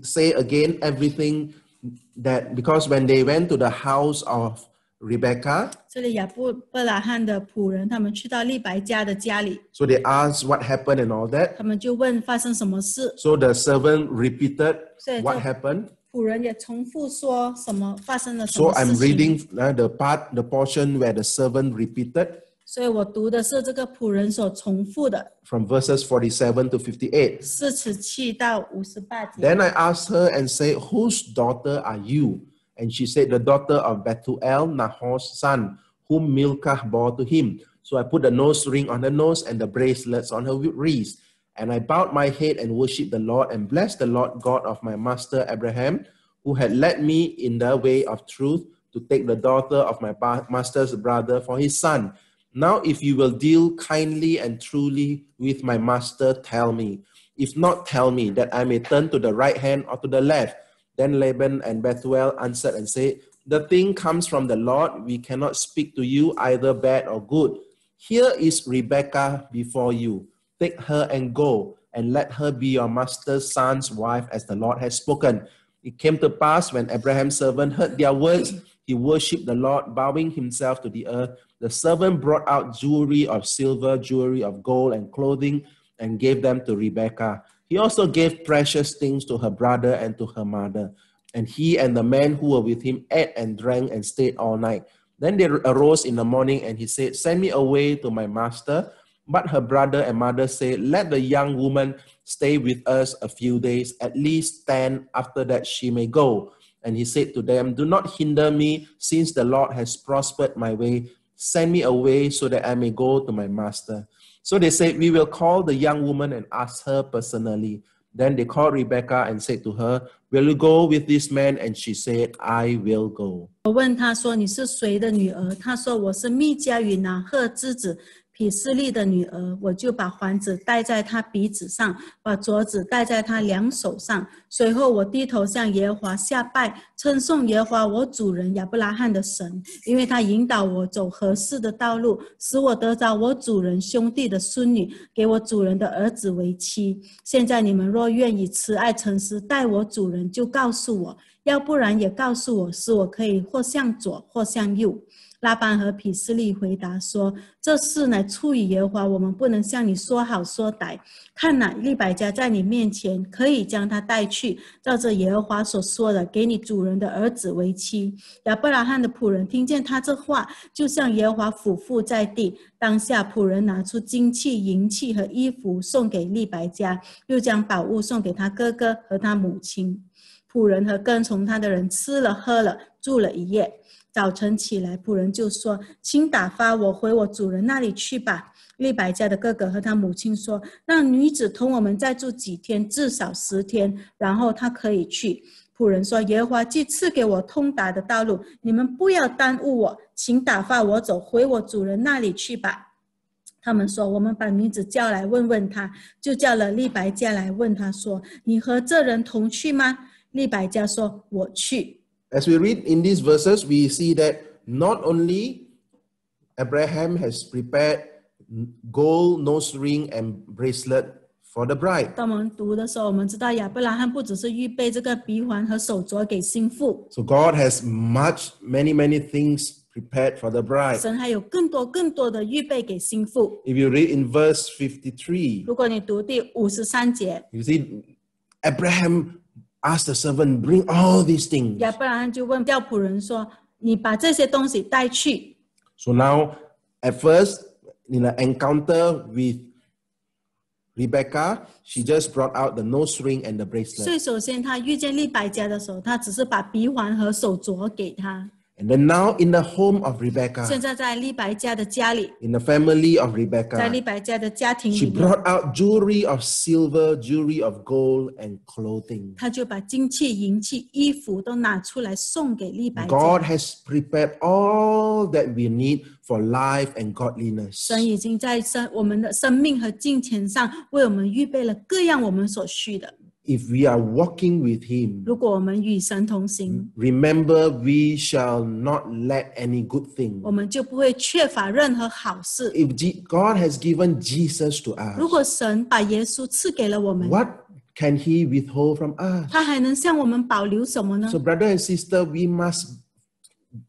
say again everything that, because when they went to the house of Rebekah, 这里亚伯拉罕的仆人，他们去到利百加的家里， so they asked what happened and all that. 他们就问发生什么事。 So the servant repeated So what the- happened. 仆人也重复说发生了什 So 么 I'm 事情。 reading the portion where the servant repeated 所以我读的是这个仆人所重复的from verses 47 to 58. 47到58节。 Then I asked her and said, whose daughter are you? And she said, the daughter of Bethuel, Nahor's son, whom Milcah bore to him. So I put the nose ring on her nose and the bracelets on her wrist. And I bowed my head and worshipped the Lord and blessed the Lord God of my master Abraham, who had led me in the way of truth to take the daughter of my master's brother for his son. Now, if you will deal kindly and truly with my master, tell me. If not, tell me, that I may turn to the right hand or to the left. Then Laban and Bethuel answered and said, the thing comes from the Lord. We cannot speak to you either bad or good. Here is Rebekah before you. Take her and go, and let her be your master's son's wife, as the Lord has spoken. It came to pass when Abraham's servant heard their words, he worshipped the Lord, bowing himself to the earth. The servant brought out jewelry of silver, jewelry of gold, and clothing, and gave them to Rebekah. He also gave precious things to her brother and to her mother. And he and the men who were with him ate and drank and stayed all night. Then they arose in the morning, and he said, Send me away to my master. But her brother and mother said, Let the young woman stay with us a few days, at least 10. After that she may go. And he said to them, Do not hinder me, since the Lord has prospered my way. Send me away so that I may go to my master. So they said, We will call the young woman and ask her personally. Then they called Rebekah and said to her, Will you go with this man? And she said, I will go. 我问他说：“你是谁的女儿？”他说：“我是密迦与拿鹤之子毗斯利的女儿。”我就把环子戴在他鼻子上，把镯子戴在他两手上。随后我低头向耶和华下拜，称颂耶和华我主人亚伯拉罕的神，因为他引导我走合适的道路，使我得着我主人兄弟的孙女，给我主人的儿子为妻。现在你们若愿以慈爱诚实待我主人，就告诉我，要不然也告诉我，使我可以或向左或向右。拉班和毗斯利回答说：“这事乃出于耶和华，我们不能向你说好说歹。看哪，利百加在你面前，可以将他带去，照着耶和华所说的，给你主人的儿子为妻。”亚伯拉罕的仆人听见他这话，就向耶和华俯伏在地。当下仆人拿出金器、银器和衣服送给利百加，又将宝物送给他哥哥和他母亲。仆人和跟从他的人吃了喝了，住了一夜。早晨起来，仆人就说：“请打发我回我主人那里去吧。”利百加的哥哥和他母亲说：“让女子同我们再住几天，至少10天，然后她可以去。”仆人说：“耶和华既赐给我通达的道路，你们不要耽误我，请打发我走回我主人那里去吧。”他们说：“我们把女子叫来问问他。”就叫了利百加来问他说：“你和这人同去吗？”利百加说：“我去。” As we read in these verses, we see that not only Abraham has prepared gold nose ring and bracelet for the bride. 当我们读的时候，我们知道亚伯拉罕不只是预备这个鼻环和手镯给新妇， So God has many things prepared for the bride. 神还有更多的预备给新妇。 If you read in verse 53, 如果你读第53节， you see Abraham asked the servant, bring all these things. 亚伯拉罕就问叫仆人说：“你把这些东西带去。” So now, at first, in an encounter with Rebekah, she just brought out the nose ring and the 所以 bracelet. 首先他遇见利百加的时候，他只是把鼻环和手镯给他。 And then now in the home of 现 Rebekah, 在在利百加的家里， in the family of 在利 Rebekah, 百加的家庭 she 里面， brought out jewelry of silver, jewelry of gold, and clothing. 他就把金器、银器、衣服都拿出来送给利百 God 加。 has prepared all that we need for life and godliness. 神已经在我们的生命和金钱上为我们预备了各样我们所需的。 If we are walking with Him, 如果我们与神同行， remember we shall not lack any good thing. 我们就不会缺乏任何好事。 If God has given Jesus to 如 us, 果神把耶稣赐给了我们， what can He withhold from us? 他还能向我们保留什么呢？ So, brother and sister, we must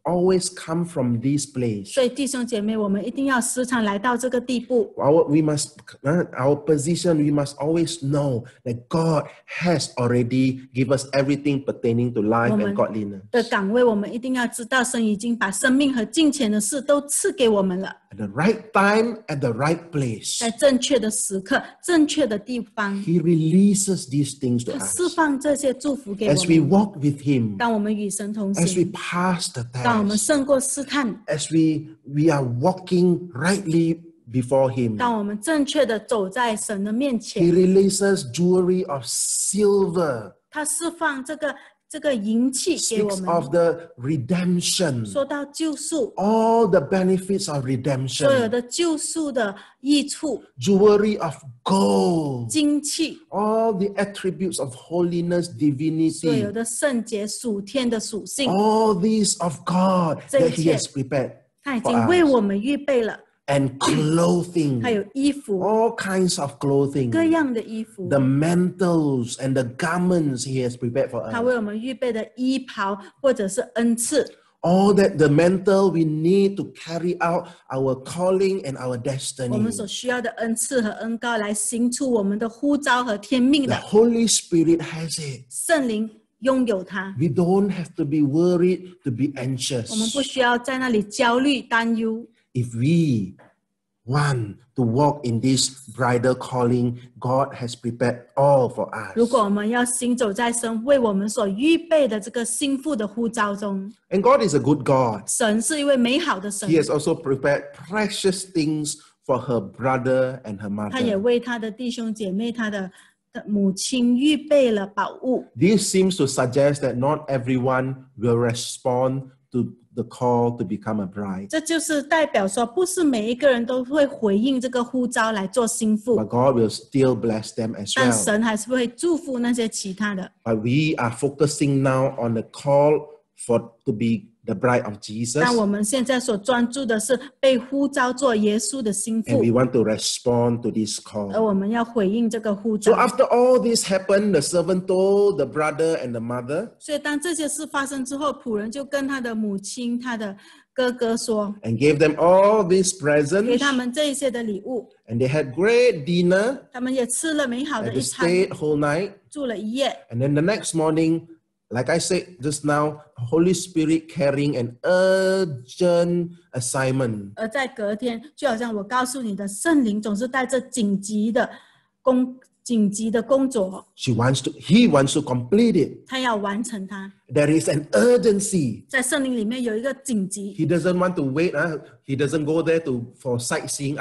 always come from this place. 所以弟兄姐妹，我们一定要时常来到这个地步。 Our position, we must always know that God has already given us everything pertaining to life and godliness. 的岗位，我们一定要知道，神已经把生命和金钱的事都赐给我们了。 At the right time, at the right place, 在正确的时刻、正确的地方， He releases these things to 他释 us. 放这些祝福给我 As we 们。 walk with Him, 当我们与神同 as we 行， pass the 当我们 test, 胜过试探， as we are walking rightly before Him, 当我们正确的走在神的面 He 前， releases jewelry of silver, 他释放这个银器给我 speaks 们。 of the redemption, 说到救赎， all the benefits of 所有 redemption, 的救赎的益处， jewelry of gold, 金器， all the attributes of holiness, 所有 divinity, 的圣洁属天的属性， all these of God that He has prepared 他已 for 经为 us, 我们预备了， and clothing, 还有衣服， all kinds of clothing, 各样的衣服， the mantles and the garments He has prepared for 他 us. 为我们预备的衣袍或者是恩赐， All that the mantle we need to carry out our calling and our 我 destiny. 们所需要的恩赐和恩膏来行出我们的呼召和天命 The 的 Holy Spirit has it. 圣灵拥有它。 We don't have to be worried, to be 我们不 anxious. 需要在那里焦虑担忧。 If we want to walk in this bridal calling, God has prepared all for 如果 us. 我们要行走在神为我们所预备的这个心腹的呼召中， And God is a good God. 神是一位美好的神 He，has also prepared precious things for her brother and her 他也 mother. 为他的弟兄姐妹、他的母亲预备了宝物。 This seems to suggest that not everyone will respond to the call to become a bride. 这就是代表说，不是每一个人都会回应这个呼召来做心腹， But God will still bless them as 但 well. 神还是会祝福那些其他的。 But we are focusing now on the call to be the bride of Jesus. 但我们现在所专注的是被呼召做耶稣的心 And 腹， we want to respond to this 而 call. 我们要回应这个呼 So 召。 after all this happened, the servant told the brother and the mother 所以当这些事发生之后，仆人就跟他的母亲、他的哥哥说， and gave them all these 给 presents. 他们这一些的礼物。 And they had great dinner 他们也吃了美好的 and 一 they 餐， stayed whole night. 住了一夜。 And then the next morning, like I said just now, Holy Spirit carrying an urgent assignment. 而在隔天，就好像我告诉你的，圣灵总是带着紧急的工作， He wants to complete it. 他要完成它。 There is an urgency. 在圣灵里面有一个紧急， He doesn't want to wait. He doesn't go there for sightseeing.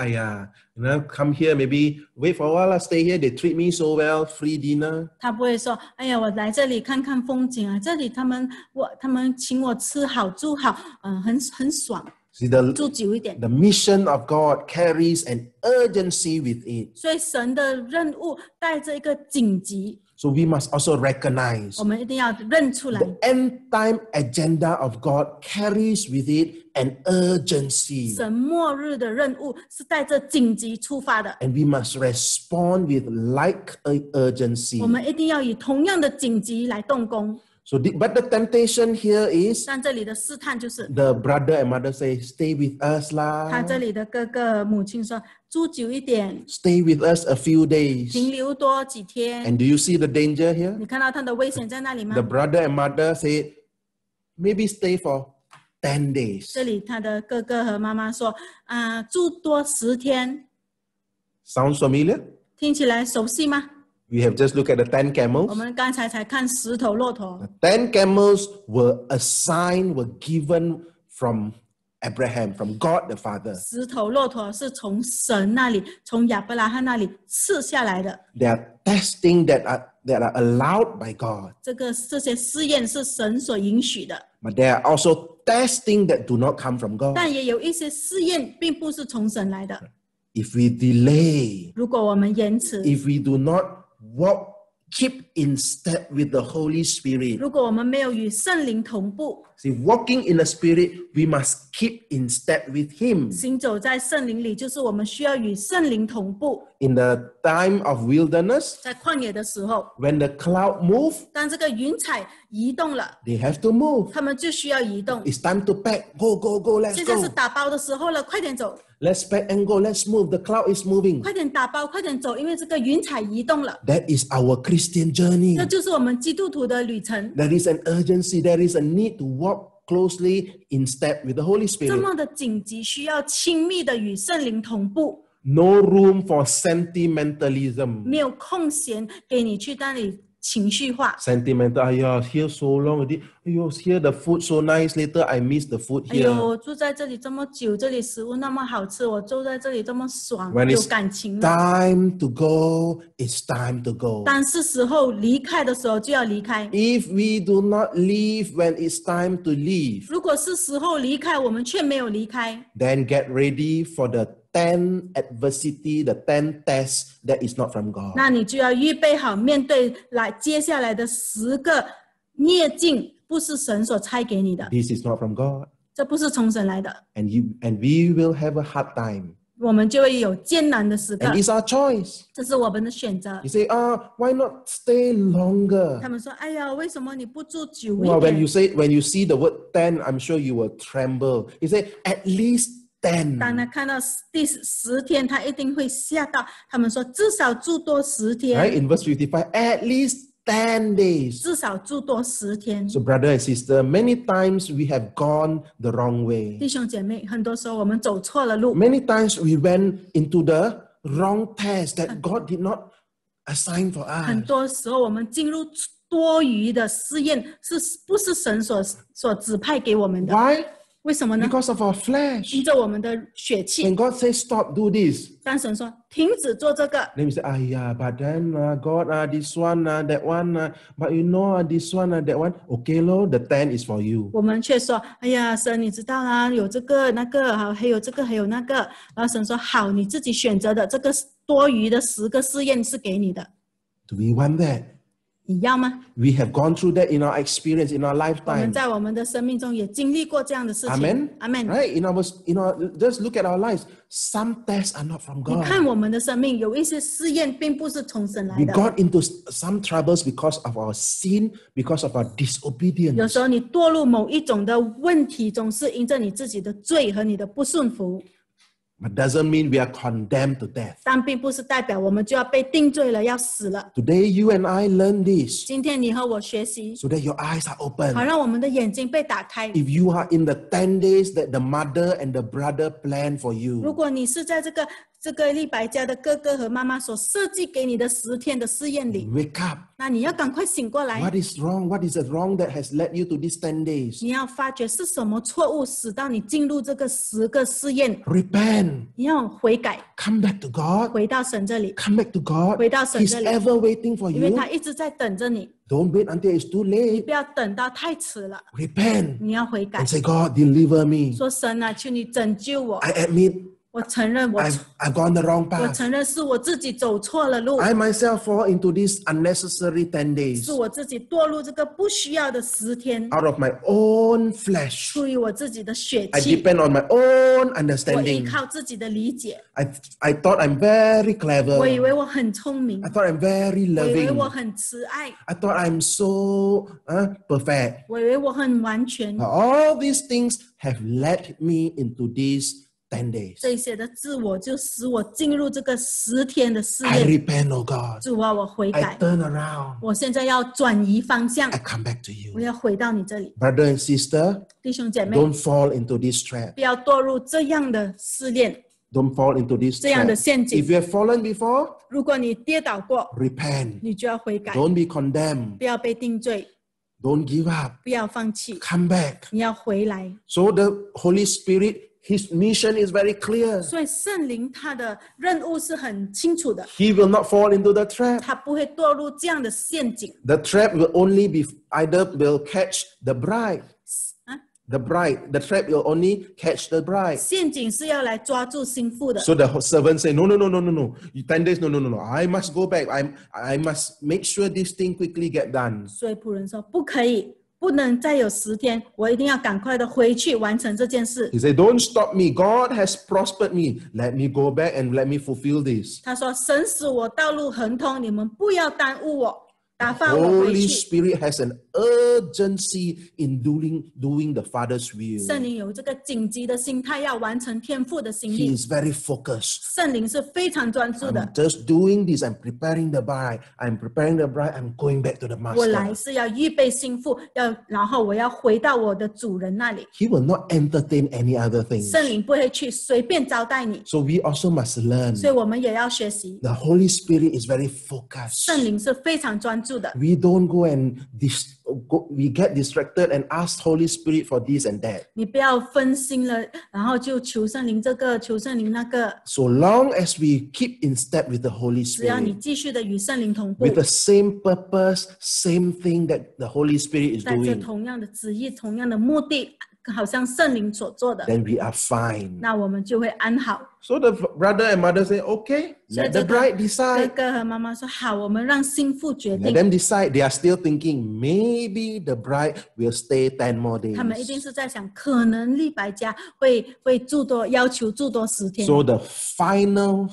Come here, maybe wait for a while, stay here. They treat me so well, free dinner. 他不会说，哎呀，我来这里看看风景啊，这里他们请我吃好住好，很爽， See, the 住久一点。 mission of God carries an urgency with it. 所以神的任务带着一个紧急， So we must also recognize 我们一定要认出来。 the end time agenda of God carries with it an urgency. 神末日的任务是带着紧急出发的， And we must respond with like urgency. 我们一定要以同样的紧急来动工。 But the temptation here is 但这里的试探就是， the brother and mother say, stay with us 他这 lah. 里的哥哥母亲说，住久一点， Stay with us a few days. 停留多几天。 And do you see the danger here? 你看到他的危险在那里吗 The？brother and mother say, maybe stay for 10 days. 这里他的哥哥和妈妈说，住多10天， Sounds familiar? 听起来熟悉吗？ We have just looked at the 10我 camels. 们刚才才看10头骆驼， The 10 camels were given from Abraham, from God the Father. 10头骆驼是从神那里，从亚伯拉罕那里赐下来的。 They are testing that are allowed by God. 这些试验是神所允许的， But there are also testing that do not come from God. 但也有一些试验并不是从神来的。 If we delay, 如果我们延迟， if we do not keep in step with the Holy Spirit. 如果我们没有与圣灵同步， See, walking in the Spirit, we must keep in step with Him. 行走在圣灵里，就是我们需要与圣灵同步。 In the time of wilderness, 在旷野的时候， when the cloud move, 当这个云彩移动了， they have to move. 他们就需要移动。 It's time to pack. Go, go, go. Let's 现在是 go. 打包的时候了，快点走， Let's pack and go. Let's move. The cloud is moving. 快点打包，快点走，因为这个云彩移动了。 That is our Christian journey. 这就是我们基督徒的旅程。 There is an urgency. There is a need to walk closely in step with the Holy 这 Spirit. 么的紧急，需要亲密的与圣灵同步， No room for sentimentalism. 没有空闲给你去那里情绪化。 Sentimental. Here so long already. Here the food so nice. Later I miss the food 哎呦， here. 我住在这里这么久，这里食物那么好吃，我住在这里这么爽， When 有 it's 感情了。 time to go, it's time to go. 但是时候离开的时候就要离开。 If we do not leave when it's time to leave, 如果是时候离开，我们却没有离开， then get ready for the 10 adversity, the 10 tests that is not from God. 那你就要预备好面对接下来的10个逆境，不是神所差给你的， This is not from God. 这不是从神来的， And we will have a hard time. 我们就会有艰难的时刻 And，it's our choice. 这是我们的选择 You。say, why not stay longer? 他们说：“哎呀，为什么你不住久 Well, 一点？” when you see the word 10, I'm sure you will tremble. You say, at least 10. 当他看到第10天，他一定会吓到。他们说：“至少住多10天。” Right? In verse 55, at least 10 days. 至少住多10天。 So brother and sister, many times we have gone the wrong way. 弟兄姐妹，很多时候我们走错了路， Many times we went into the wrong test that God did not assign for 很 us. 多时候我们进入多余的试验，是不是神所指派给我们的？ Why? 为什么呢？ Because of our flesh. 因着我们的血气。 When God says stop, do this. 当神说停止做这个， Then we say, yeah, but then God, this one, that one, but you know, this one, that one. Okay, Lord, the 10 is for you. 我们却说：“哎呀，神，你知道啦，有这个那个，还有这个，还有那个。”然后神说：“好，你自己选择的这个多余的10个试验是给你的， Do we want that? 你要吗 We have gone through that in our experience, in our？” 我们 lifetime. 在我们的生命中也经历过这样的事情。 Amen. 阿门。 Right? Just look at our lives. Some tests are not from 你 God. 看我们的生命，有一些试验并不是从神来 We 的。 got into some troubles because of our sin, because of our 有 disobedience. 时候你堕入某一种的问题中，是因着你自己的罪和你的不顺服， But doesn't mean we are condemned to death. 但并不是代表我们就要被定罪了，要死了。 Today, you and I learn this 今天你和我学习， so that your eyes are open. 好让我们的眼睛被打开。 If you are in the 10 days that the mother and the brother planned for 如 you, 果你是在这个利百加的哥哥和妈妈所设计给你的10天的试验里， wake up. 那你要赶快醒过来， What is wrong? What is the wrong that has led you to these 10 days? 你要发觉是什么错误使到你进入这个10个试验， Repent. 你要悔改， Come back to God. 回到神这里， Come back to God. 回到神 He's 这里， ever waiting for 因为 you. 他一直在等着你， Don't wait until it's too 你 late. 不要等到太迟了， Repent 你要悔改 and，say, God, deliver me. 说神啊，求你拯救我， I admit 我承认我 I've gone the wrong 我 path. 承认是我自己走错了路， I myself fall into this unnecessary 10 days 是我自己堕入这个不需要的10天， out of my own flesh. 出于我自己的血 I 气， depend on my own 我依 understanding. 靠自己的理解， I thought I'm very 我以 clever. 为我很聪明 I，thought I'm very 我以为 loving. 我很慈爱， I thought I'm so perfect. 我以为我很完全。 All these things have led me into these 10 days. 这些的自我就使我进入这个10天的试 I 验。 repent, oh God. 主啊，我悔 I 改， turn around. 我现在要转移方向 I，come back to 我 you. 要回到你这里。 Brother and sister, 弟兄姐妹， don't fall into this trap. 不要堕入这样的试炼， Don't fall into this 这样的 trap. 陷阱 If。you have fallen before, 如果你跌倒过， repent. 你就要悔改， Don't be condemned. 不要被定罪， Don't give up. 不要放弃， Come back. 你要回来。 So the Holy Spirit, His mission is very clear. 所以圣灵他的任务是很清楚的， He will not fall into the trap. 他不会堕入这样的陷阱。 The trap will only be either will catch the bride. 啊， The bride. The trap will only catch the bride. 陷阱是要来抓住心腹的。 So the servant say, no. You 10 days, no. I must go back. I must make sure this thing quickly get done. 所以仆人说不可以，不能再有10天，我一定要赶快的回去完成这件事。 He said, don't stop me. God has prospered me. Let me go back and let me fulfill this. 他说神使我道路亨通，你们不要耽误我，打发我回 Holy 去。 Spirit has an urgency in doing the Father's will. 圣灵有这个紧急的心态，要完成天父的心 He 意。 is very focused. 圣灵是非常专注的 I'm。just doing this. I'm preparing the bride. I'm preparing the bride. I'm going back to the 我来 master. 是要预备心腹，然后我要回到我的主人那里。 He will not entertain any other things. 圣灵不会去随便招待你， So we also must learn. 所以我们也要学习。 The Holy Spirit is very focused. 圣灵是非常专注的， We don't go and we get distracted and ask Holy Spirit for this and that. 你不要分心了，然后就求圣灵这个，求圣灵那个。 So long as we keep in step with the Holy 只要你 Spirit, 继续的与圣灵同步， with the same purpose, same thing that the Holy Spirit is 带着 doing, 同样的旨意、同样的目的，好像圣灵所做的， then we are fine. 那我们就会安好。 So the brother and mother say, okay, 所以 let 这 the 个 bride 哥 decide. 哥和妈妈说好，我们让心腹决 Let 定。 them decide. They are still thinking maybe the bride will stay 10 more 他们一定 days. 是在想，可能利百加会要求住多10天。 So the final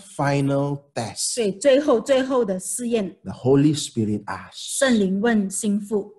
test, 所以最后的试验， the Holy Spirit asks 圣灵问心腹，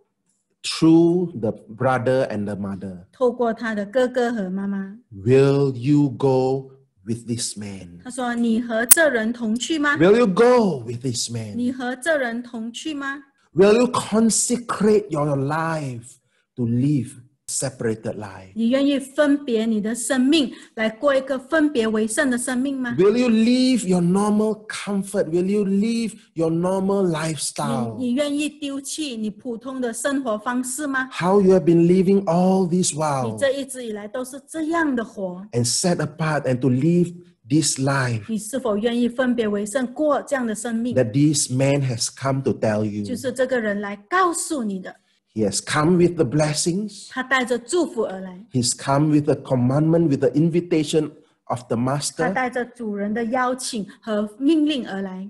through the brother and the mother, 透过他的哥哥和妈妈， will you go with this man? 他说：“你和这人同去吗？ Will you go with this man? 你和这人同去吗？ Will you consecrate your life to live separated life? 你愿意分别你的生命，来过一个分别为圣的生命吗？ Will you leave your normal comfort? Will you leave your normal lifestyle? 你愿意丢弃你普通的生活方式吗？ How you have been living all this 你 while 这一直以来都是这样的活， and set apart and to live this life 你是否愿意分别为圣，过这样的生命？ that this man has come to tell you? 就是这个人来告诉你的， He has come with the blessings. 他带着祝福而来， He's come with the commandment, with the invitation of the 他 master. 带着主人的邀请和命令而来，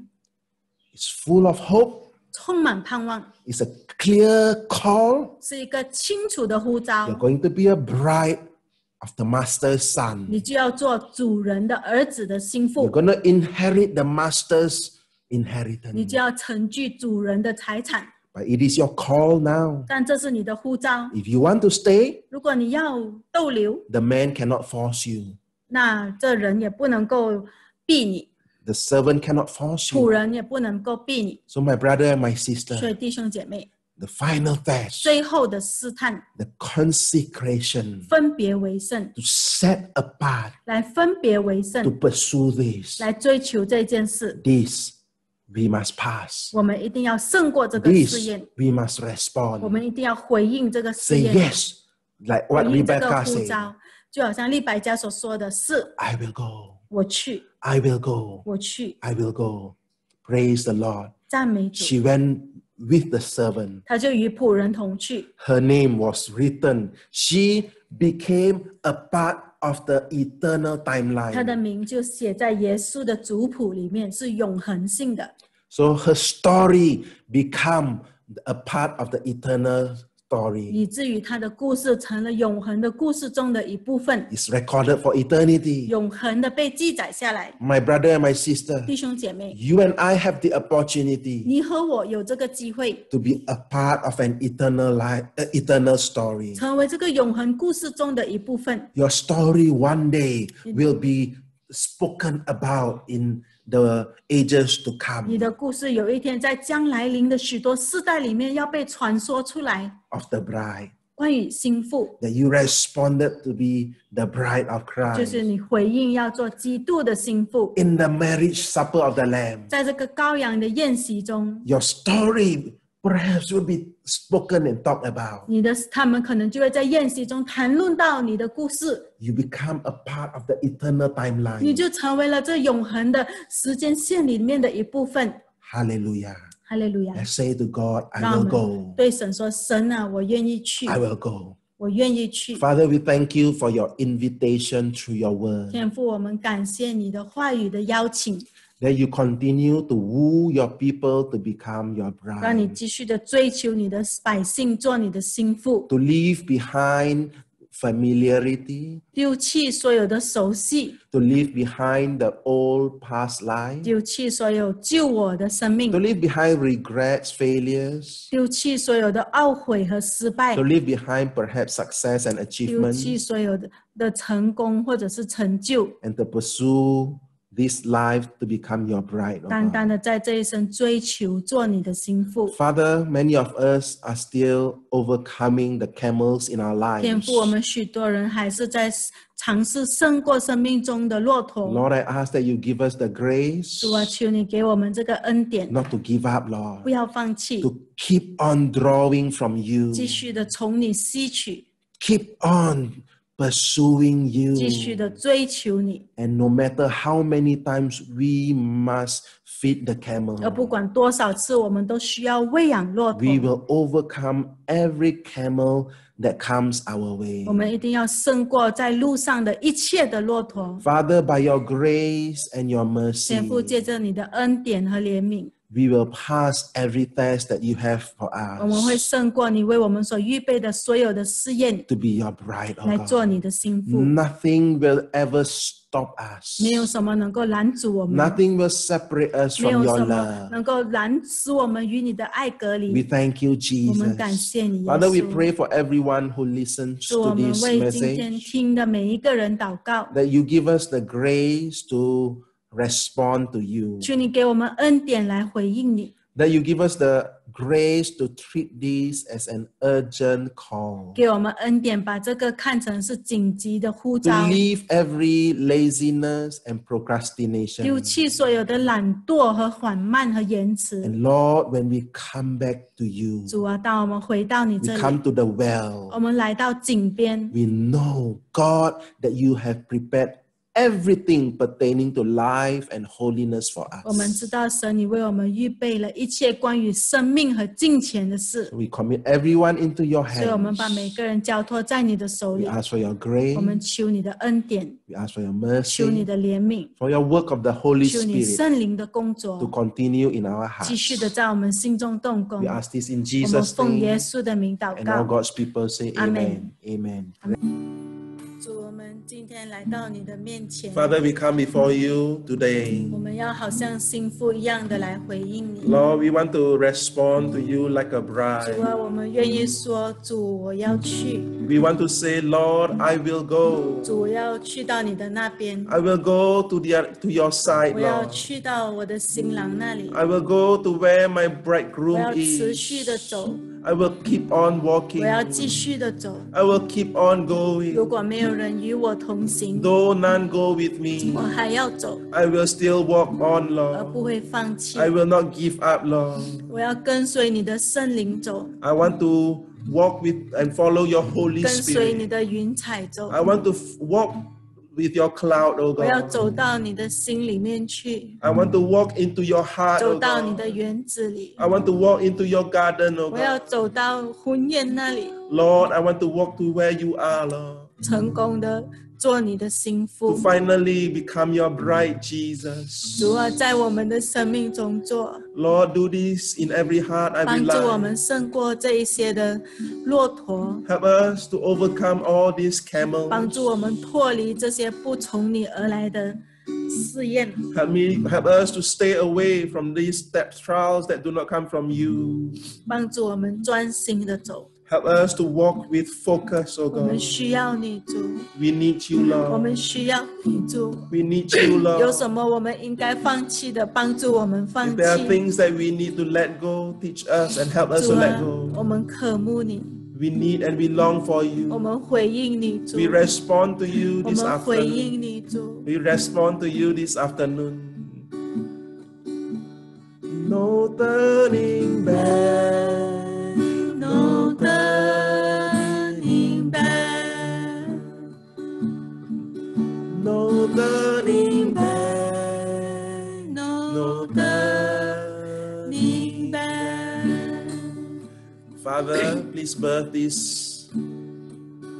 It's full of hope. 充满盼望， It's a clear call. 是一个清楚的呼召 You're。going to be a bride of the master's son. 你就要做主人的儿子的心 You're 腹， going to inherit the master's 你 inheritance. 就要承继主人的财产。 But it is your call now. 但这是你的呼召。 If you want to stay, 如果你要逗留， the man cannot force you. 那这人也不能够逼你， The servant cannot force 仆 you. 人也不能够逼你。 So my brother and my 所 sister, 以弟兄姐妹， the final test, 最后的试探， the consecration, 分别为圣， to set apart, 来分别为 to 圣， pursue this. 来追求这件事。 This we must pass. 我们一定要胜过这个试 This 验， we must 我 respond. 们一定要回应这个试 Say 验， yes, like 回 what 应这个 Rebecca 呼 said. 召。就好像利百加所说的是： I will go. 我去， I will go. 我去， I will go. Praise the Lord. 赞美主。 She went with the servant. 他就与仆人同去， Her name was written. She became a part of the eternal 他的 timeline. 名就写在耶稣的族谱里面，是永恒性的。 So her story become a part of the eternal story. 以至于他的故事成了永恒的故事中的一部分， It's recorded for eternity. 永恒的被记载下来。 My brother and my sister, 弟兄姐妹， you and I have the opportunity 你和我有这个机会， to be a part of an eternal life, eternal story. 成为这个永恒故事中的一部分。 Your story one day will be spoken about in the ages to 你 come 的故事有一天在将来临的许多世代里面要被传说出来。 of the bride. 关于心腹， That you responded to be the bride of 就 Christ 是你回应要做基督的心腹， in the marriage supper of the Lamb. 在这个羔羊的宴席中， Your story perhaps will be spoken and talked about. 他们可能就会在宴席中谈论到你的故事， You become a part of the eternal 你 timeline. 就成为了这永恒的时间线里面的一部分。 Hallelujah. 哈利路亚！ Let's say to God, I 让我 will 们 go. 对神说：“神啊，我愿意去， I will go. 我愿意去。 Father, we thank you for your invitation through your word. 天父，我们感谢你的话语的邀请， That you continue to woo your people to become your 让你 bride. 继续的追求你的百姓，做你的心腹， To leave behind familiarity. 丢弃所有的熟悉， To leave behind the old past life. 丢弃所有救我的生命 To，leave behind regrets, failures. 丢弃所有的懊悔和失败 To，leave behind perhaps success and 丢弃 achievement. 所有的成功或者是成就， And to pursue this life to become your bride. oh 单 God. 单的在这一生追求做你的心腹。 Father, many of us are still overcoming the camels in our 天 lives. 父，我们许多人还是在尝试胜过生命中的骆驼。 Lord, I ask that you give us the grace 主啊，求你给我们这个恩典， not to give up, 不 Lord. 要放弃， To keep on drawing from you. 继续的从你吸取， Keep on pursuing 继续 you. 的追求你。 And no matter how many times we must feed the camel, 而不管多少次，我们都需要喂养骆驼。 we will overcome every camel that comes our way. 我们一定要胜过在路上的一切的骆驼。 Father, by your grace and your 天父，借 mercy, 着你的恩典和怜悯， we will pass every test that you have for 我们会 us 胜过你为我们所预备的所有的试验， to be your bride, 来 oh 做 God. 你的心腹。 Nothing will ever stop us. 没有什么能够拦阻我们， Nothing will separate us 没 from 有 your 什么 love. 能够拦使我们与你的爱隔 We 离。 thank you, 我们感 Jesus. 谢你，耶 Father, we 稣。 pray for everyone who listens 是我 to 们 this 为今天 message 听的每一个人祷告， that you give us the grace to respond to you, 求你给我们恩典来回应你， that you give us the grace to treat this as an urgent call. 给我们恩典，把这个看成是紧急的呼 To 召， leave every laziness and procrastination. 丢弃所有的懒惰和缓慢和延迟。 And Lord, when we come back to you, 主啊，当我们回到你 we 这里， come to the 我 well. 们来到井边， We know, God, that you have prepared everything pertaining to life and holiness for 我们 us. 知道神你为我们预备了一切关于生命和金钱的事， We commit everyone into your 所以我们把 hands. 每个人交托在你的手 We 里。 ask for your 我们 grace. 求你的恩典， We ask for your 求你 mercy. 的怜悯， For your work of the Holy 求你 Spirit 圣灵的工 to 作， continue in our 继续的 hearts. 在我们心中动工。 We ask this in 我们 Jesus' 奉耶 name. 稣的名祷 And all 告。 God's people say Amen. amen. Amen. 主，我们今天来到你的面前， Father, we come before you today. 我们要好像心腹一样的来回应你。 Lord, we want to respond to you like a 主 bride. 啊，我们愿意说，主，我要去， We want to say, Lord, I will go. 主，我要去到你的那边， I will go to your side, 我要 Lord. 去到我的新郎那里， I will go to where my 我 bridegroom 要持续的 is. 走， I will keep on 我 walking. 要继续的走。 I will keep on 如 going. 果没有人与我同行， Though none go with 我 me, 还要走， I will still walk on, 而 Lord. 不会放弃。 I will not give up, Lord. 我要跟随你的圣灵走， I want to walk with and follow your Holy 跟随你 Spirit. 的云彩走。 I want to walk with your cloud, oh 我要 God. 走到你的心里面去， I want to walk into your heart, 走 oh 到你的 God. 园子里。 I want to walk into your garden, oh 我要 God. 走到婚宴那里， Lord, I want to walk to where you are, Lord. 成功的做你的心 To 腹。 finally become your bride, Jesus. 主啊，在我们的生命中做， Lord, do this in every heart, 帮 every 助我 life. 们胜过这一些的骆驼， Help us to overcome all these 帮 camels. 助我们脱离这些不从你而来的试验， Help us to stay away from these trials that do not come from you. 帮助我们专心的走。 Help us to walk with focus, oh 我们 God. 需要你，主， We need you, 我们 Lord. 需要你，主。 We need you, 有 Lord. 什么我们应该放弃的，帮助我们放 If there are 弃。 things that we need to let go, teach us and help us 主 to 啊 let，go. 我们渴慕你， We need and we long for 我 you. 们回应你，主 We，respond to you 我 this 们回 afternoon. 应你，主。 We respond to you this afternoon. No turning back. No turning back, No turning back. no No turning back. Father, please birth this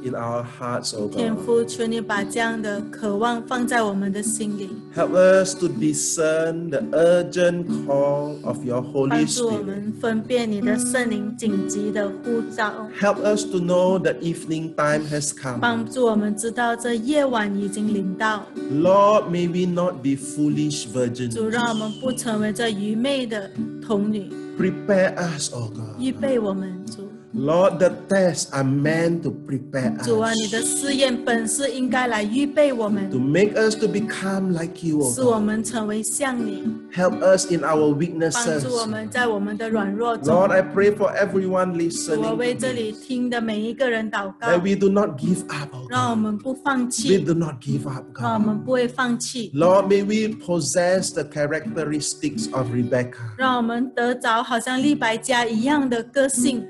in our hearts, oh 天 God. 父，求你把这样的渴望放在我们的心里， Help us to discern the urgent call of your 帮 Holy 助我 Spirit. 们分辨你的圣灵紧急的呼召， Help us to know the evening time has come. 帮助我们知道这夜晚已经临到。 Lord, may we not be foolish 主，让我 virgins. 们不成为这愚昧的童女， Prepare us, oh God. 预备我们。主， Lord, the tests are meant to prepare 主啊，你的 us, 试验本是应该来预备我们 to，make us to become like you, 使 oh 我 God. 们成为像你。 Help us in our 帮 weaknesses. 助我们在我们的软弱中。 Lord, I pray for everyone 主，我 listening 为 to 这里 this, 听的每一个人祷告 that，we do not give up, oh 让我 God. 们不放 We 弃， do not give up, 让我 God. 们不会放弃， Lord, may we possess the characteristics of Rebecca, 让我们得着好像利百加一样的个性，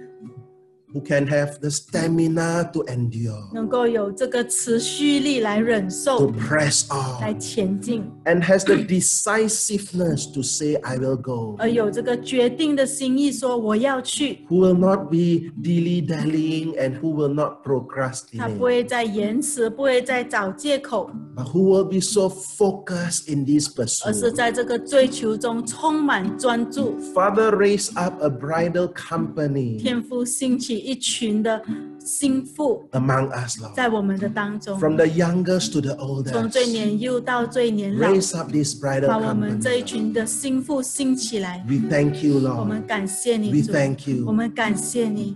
who can have the stamina to endure, 能够有这个持续力来忍 to 受， press 来 on, 前进， and has the decisiveness to say, I will go. 而有这个决定的心意，说我要去， Who will not be dilly-dallying and who will not 他不 procrastinate, 会再延迟，不会再找借口， but who will be so focused in this 而是 pursuit. 在这个追求中充满专注。 Father, raise up a bridal company 天父兴起一群的心腹 among us, Lord. 在我们的当中， From the youngest to the 从最 oldest, 年幼到最年老， raise up this bridal 把我们这一 company. 群的心腹兴起来。 We thank you, 我们 Lord. 感谢你， We 主， thank 我 you. 们感谢你，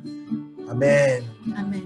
Amen. 阿门。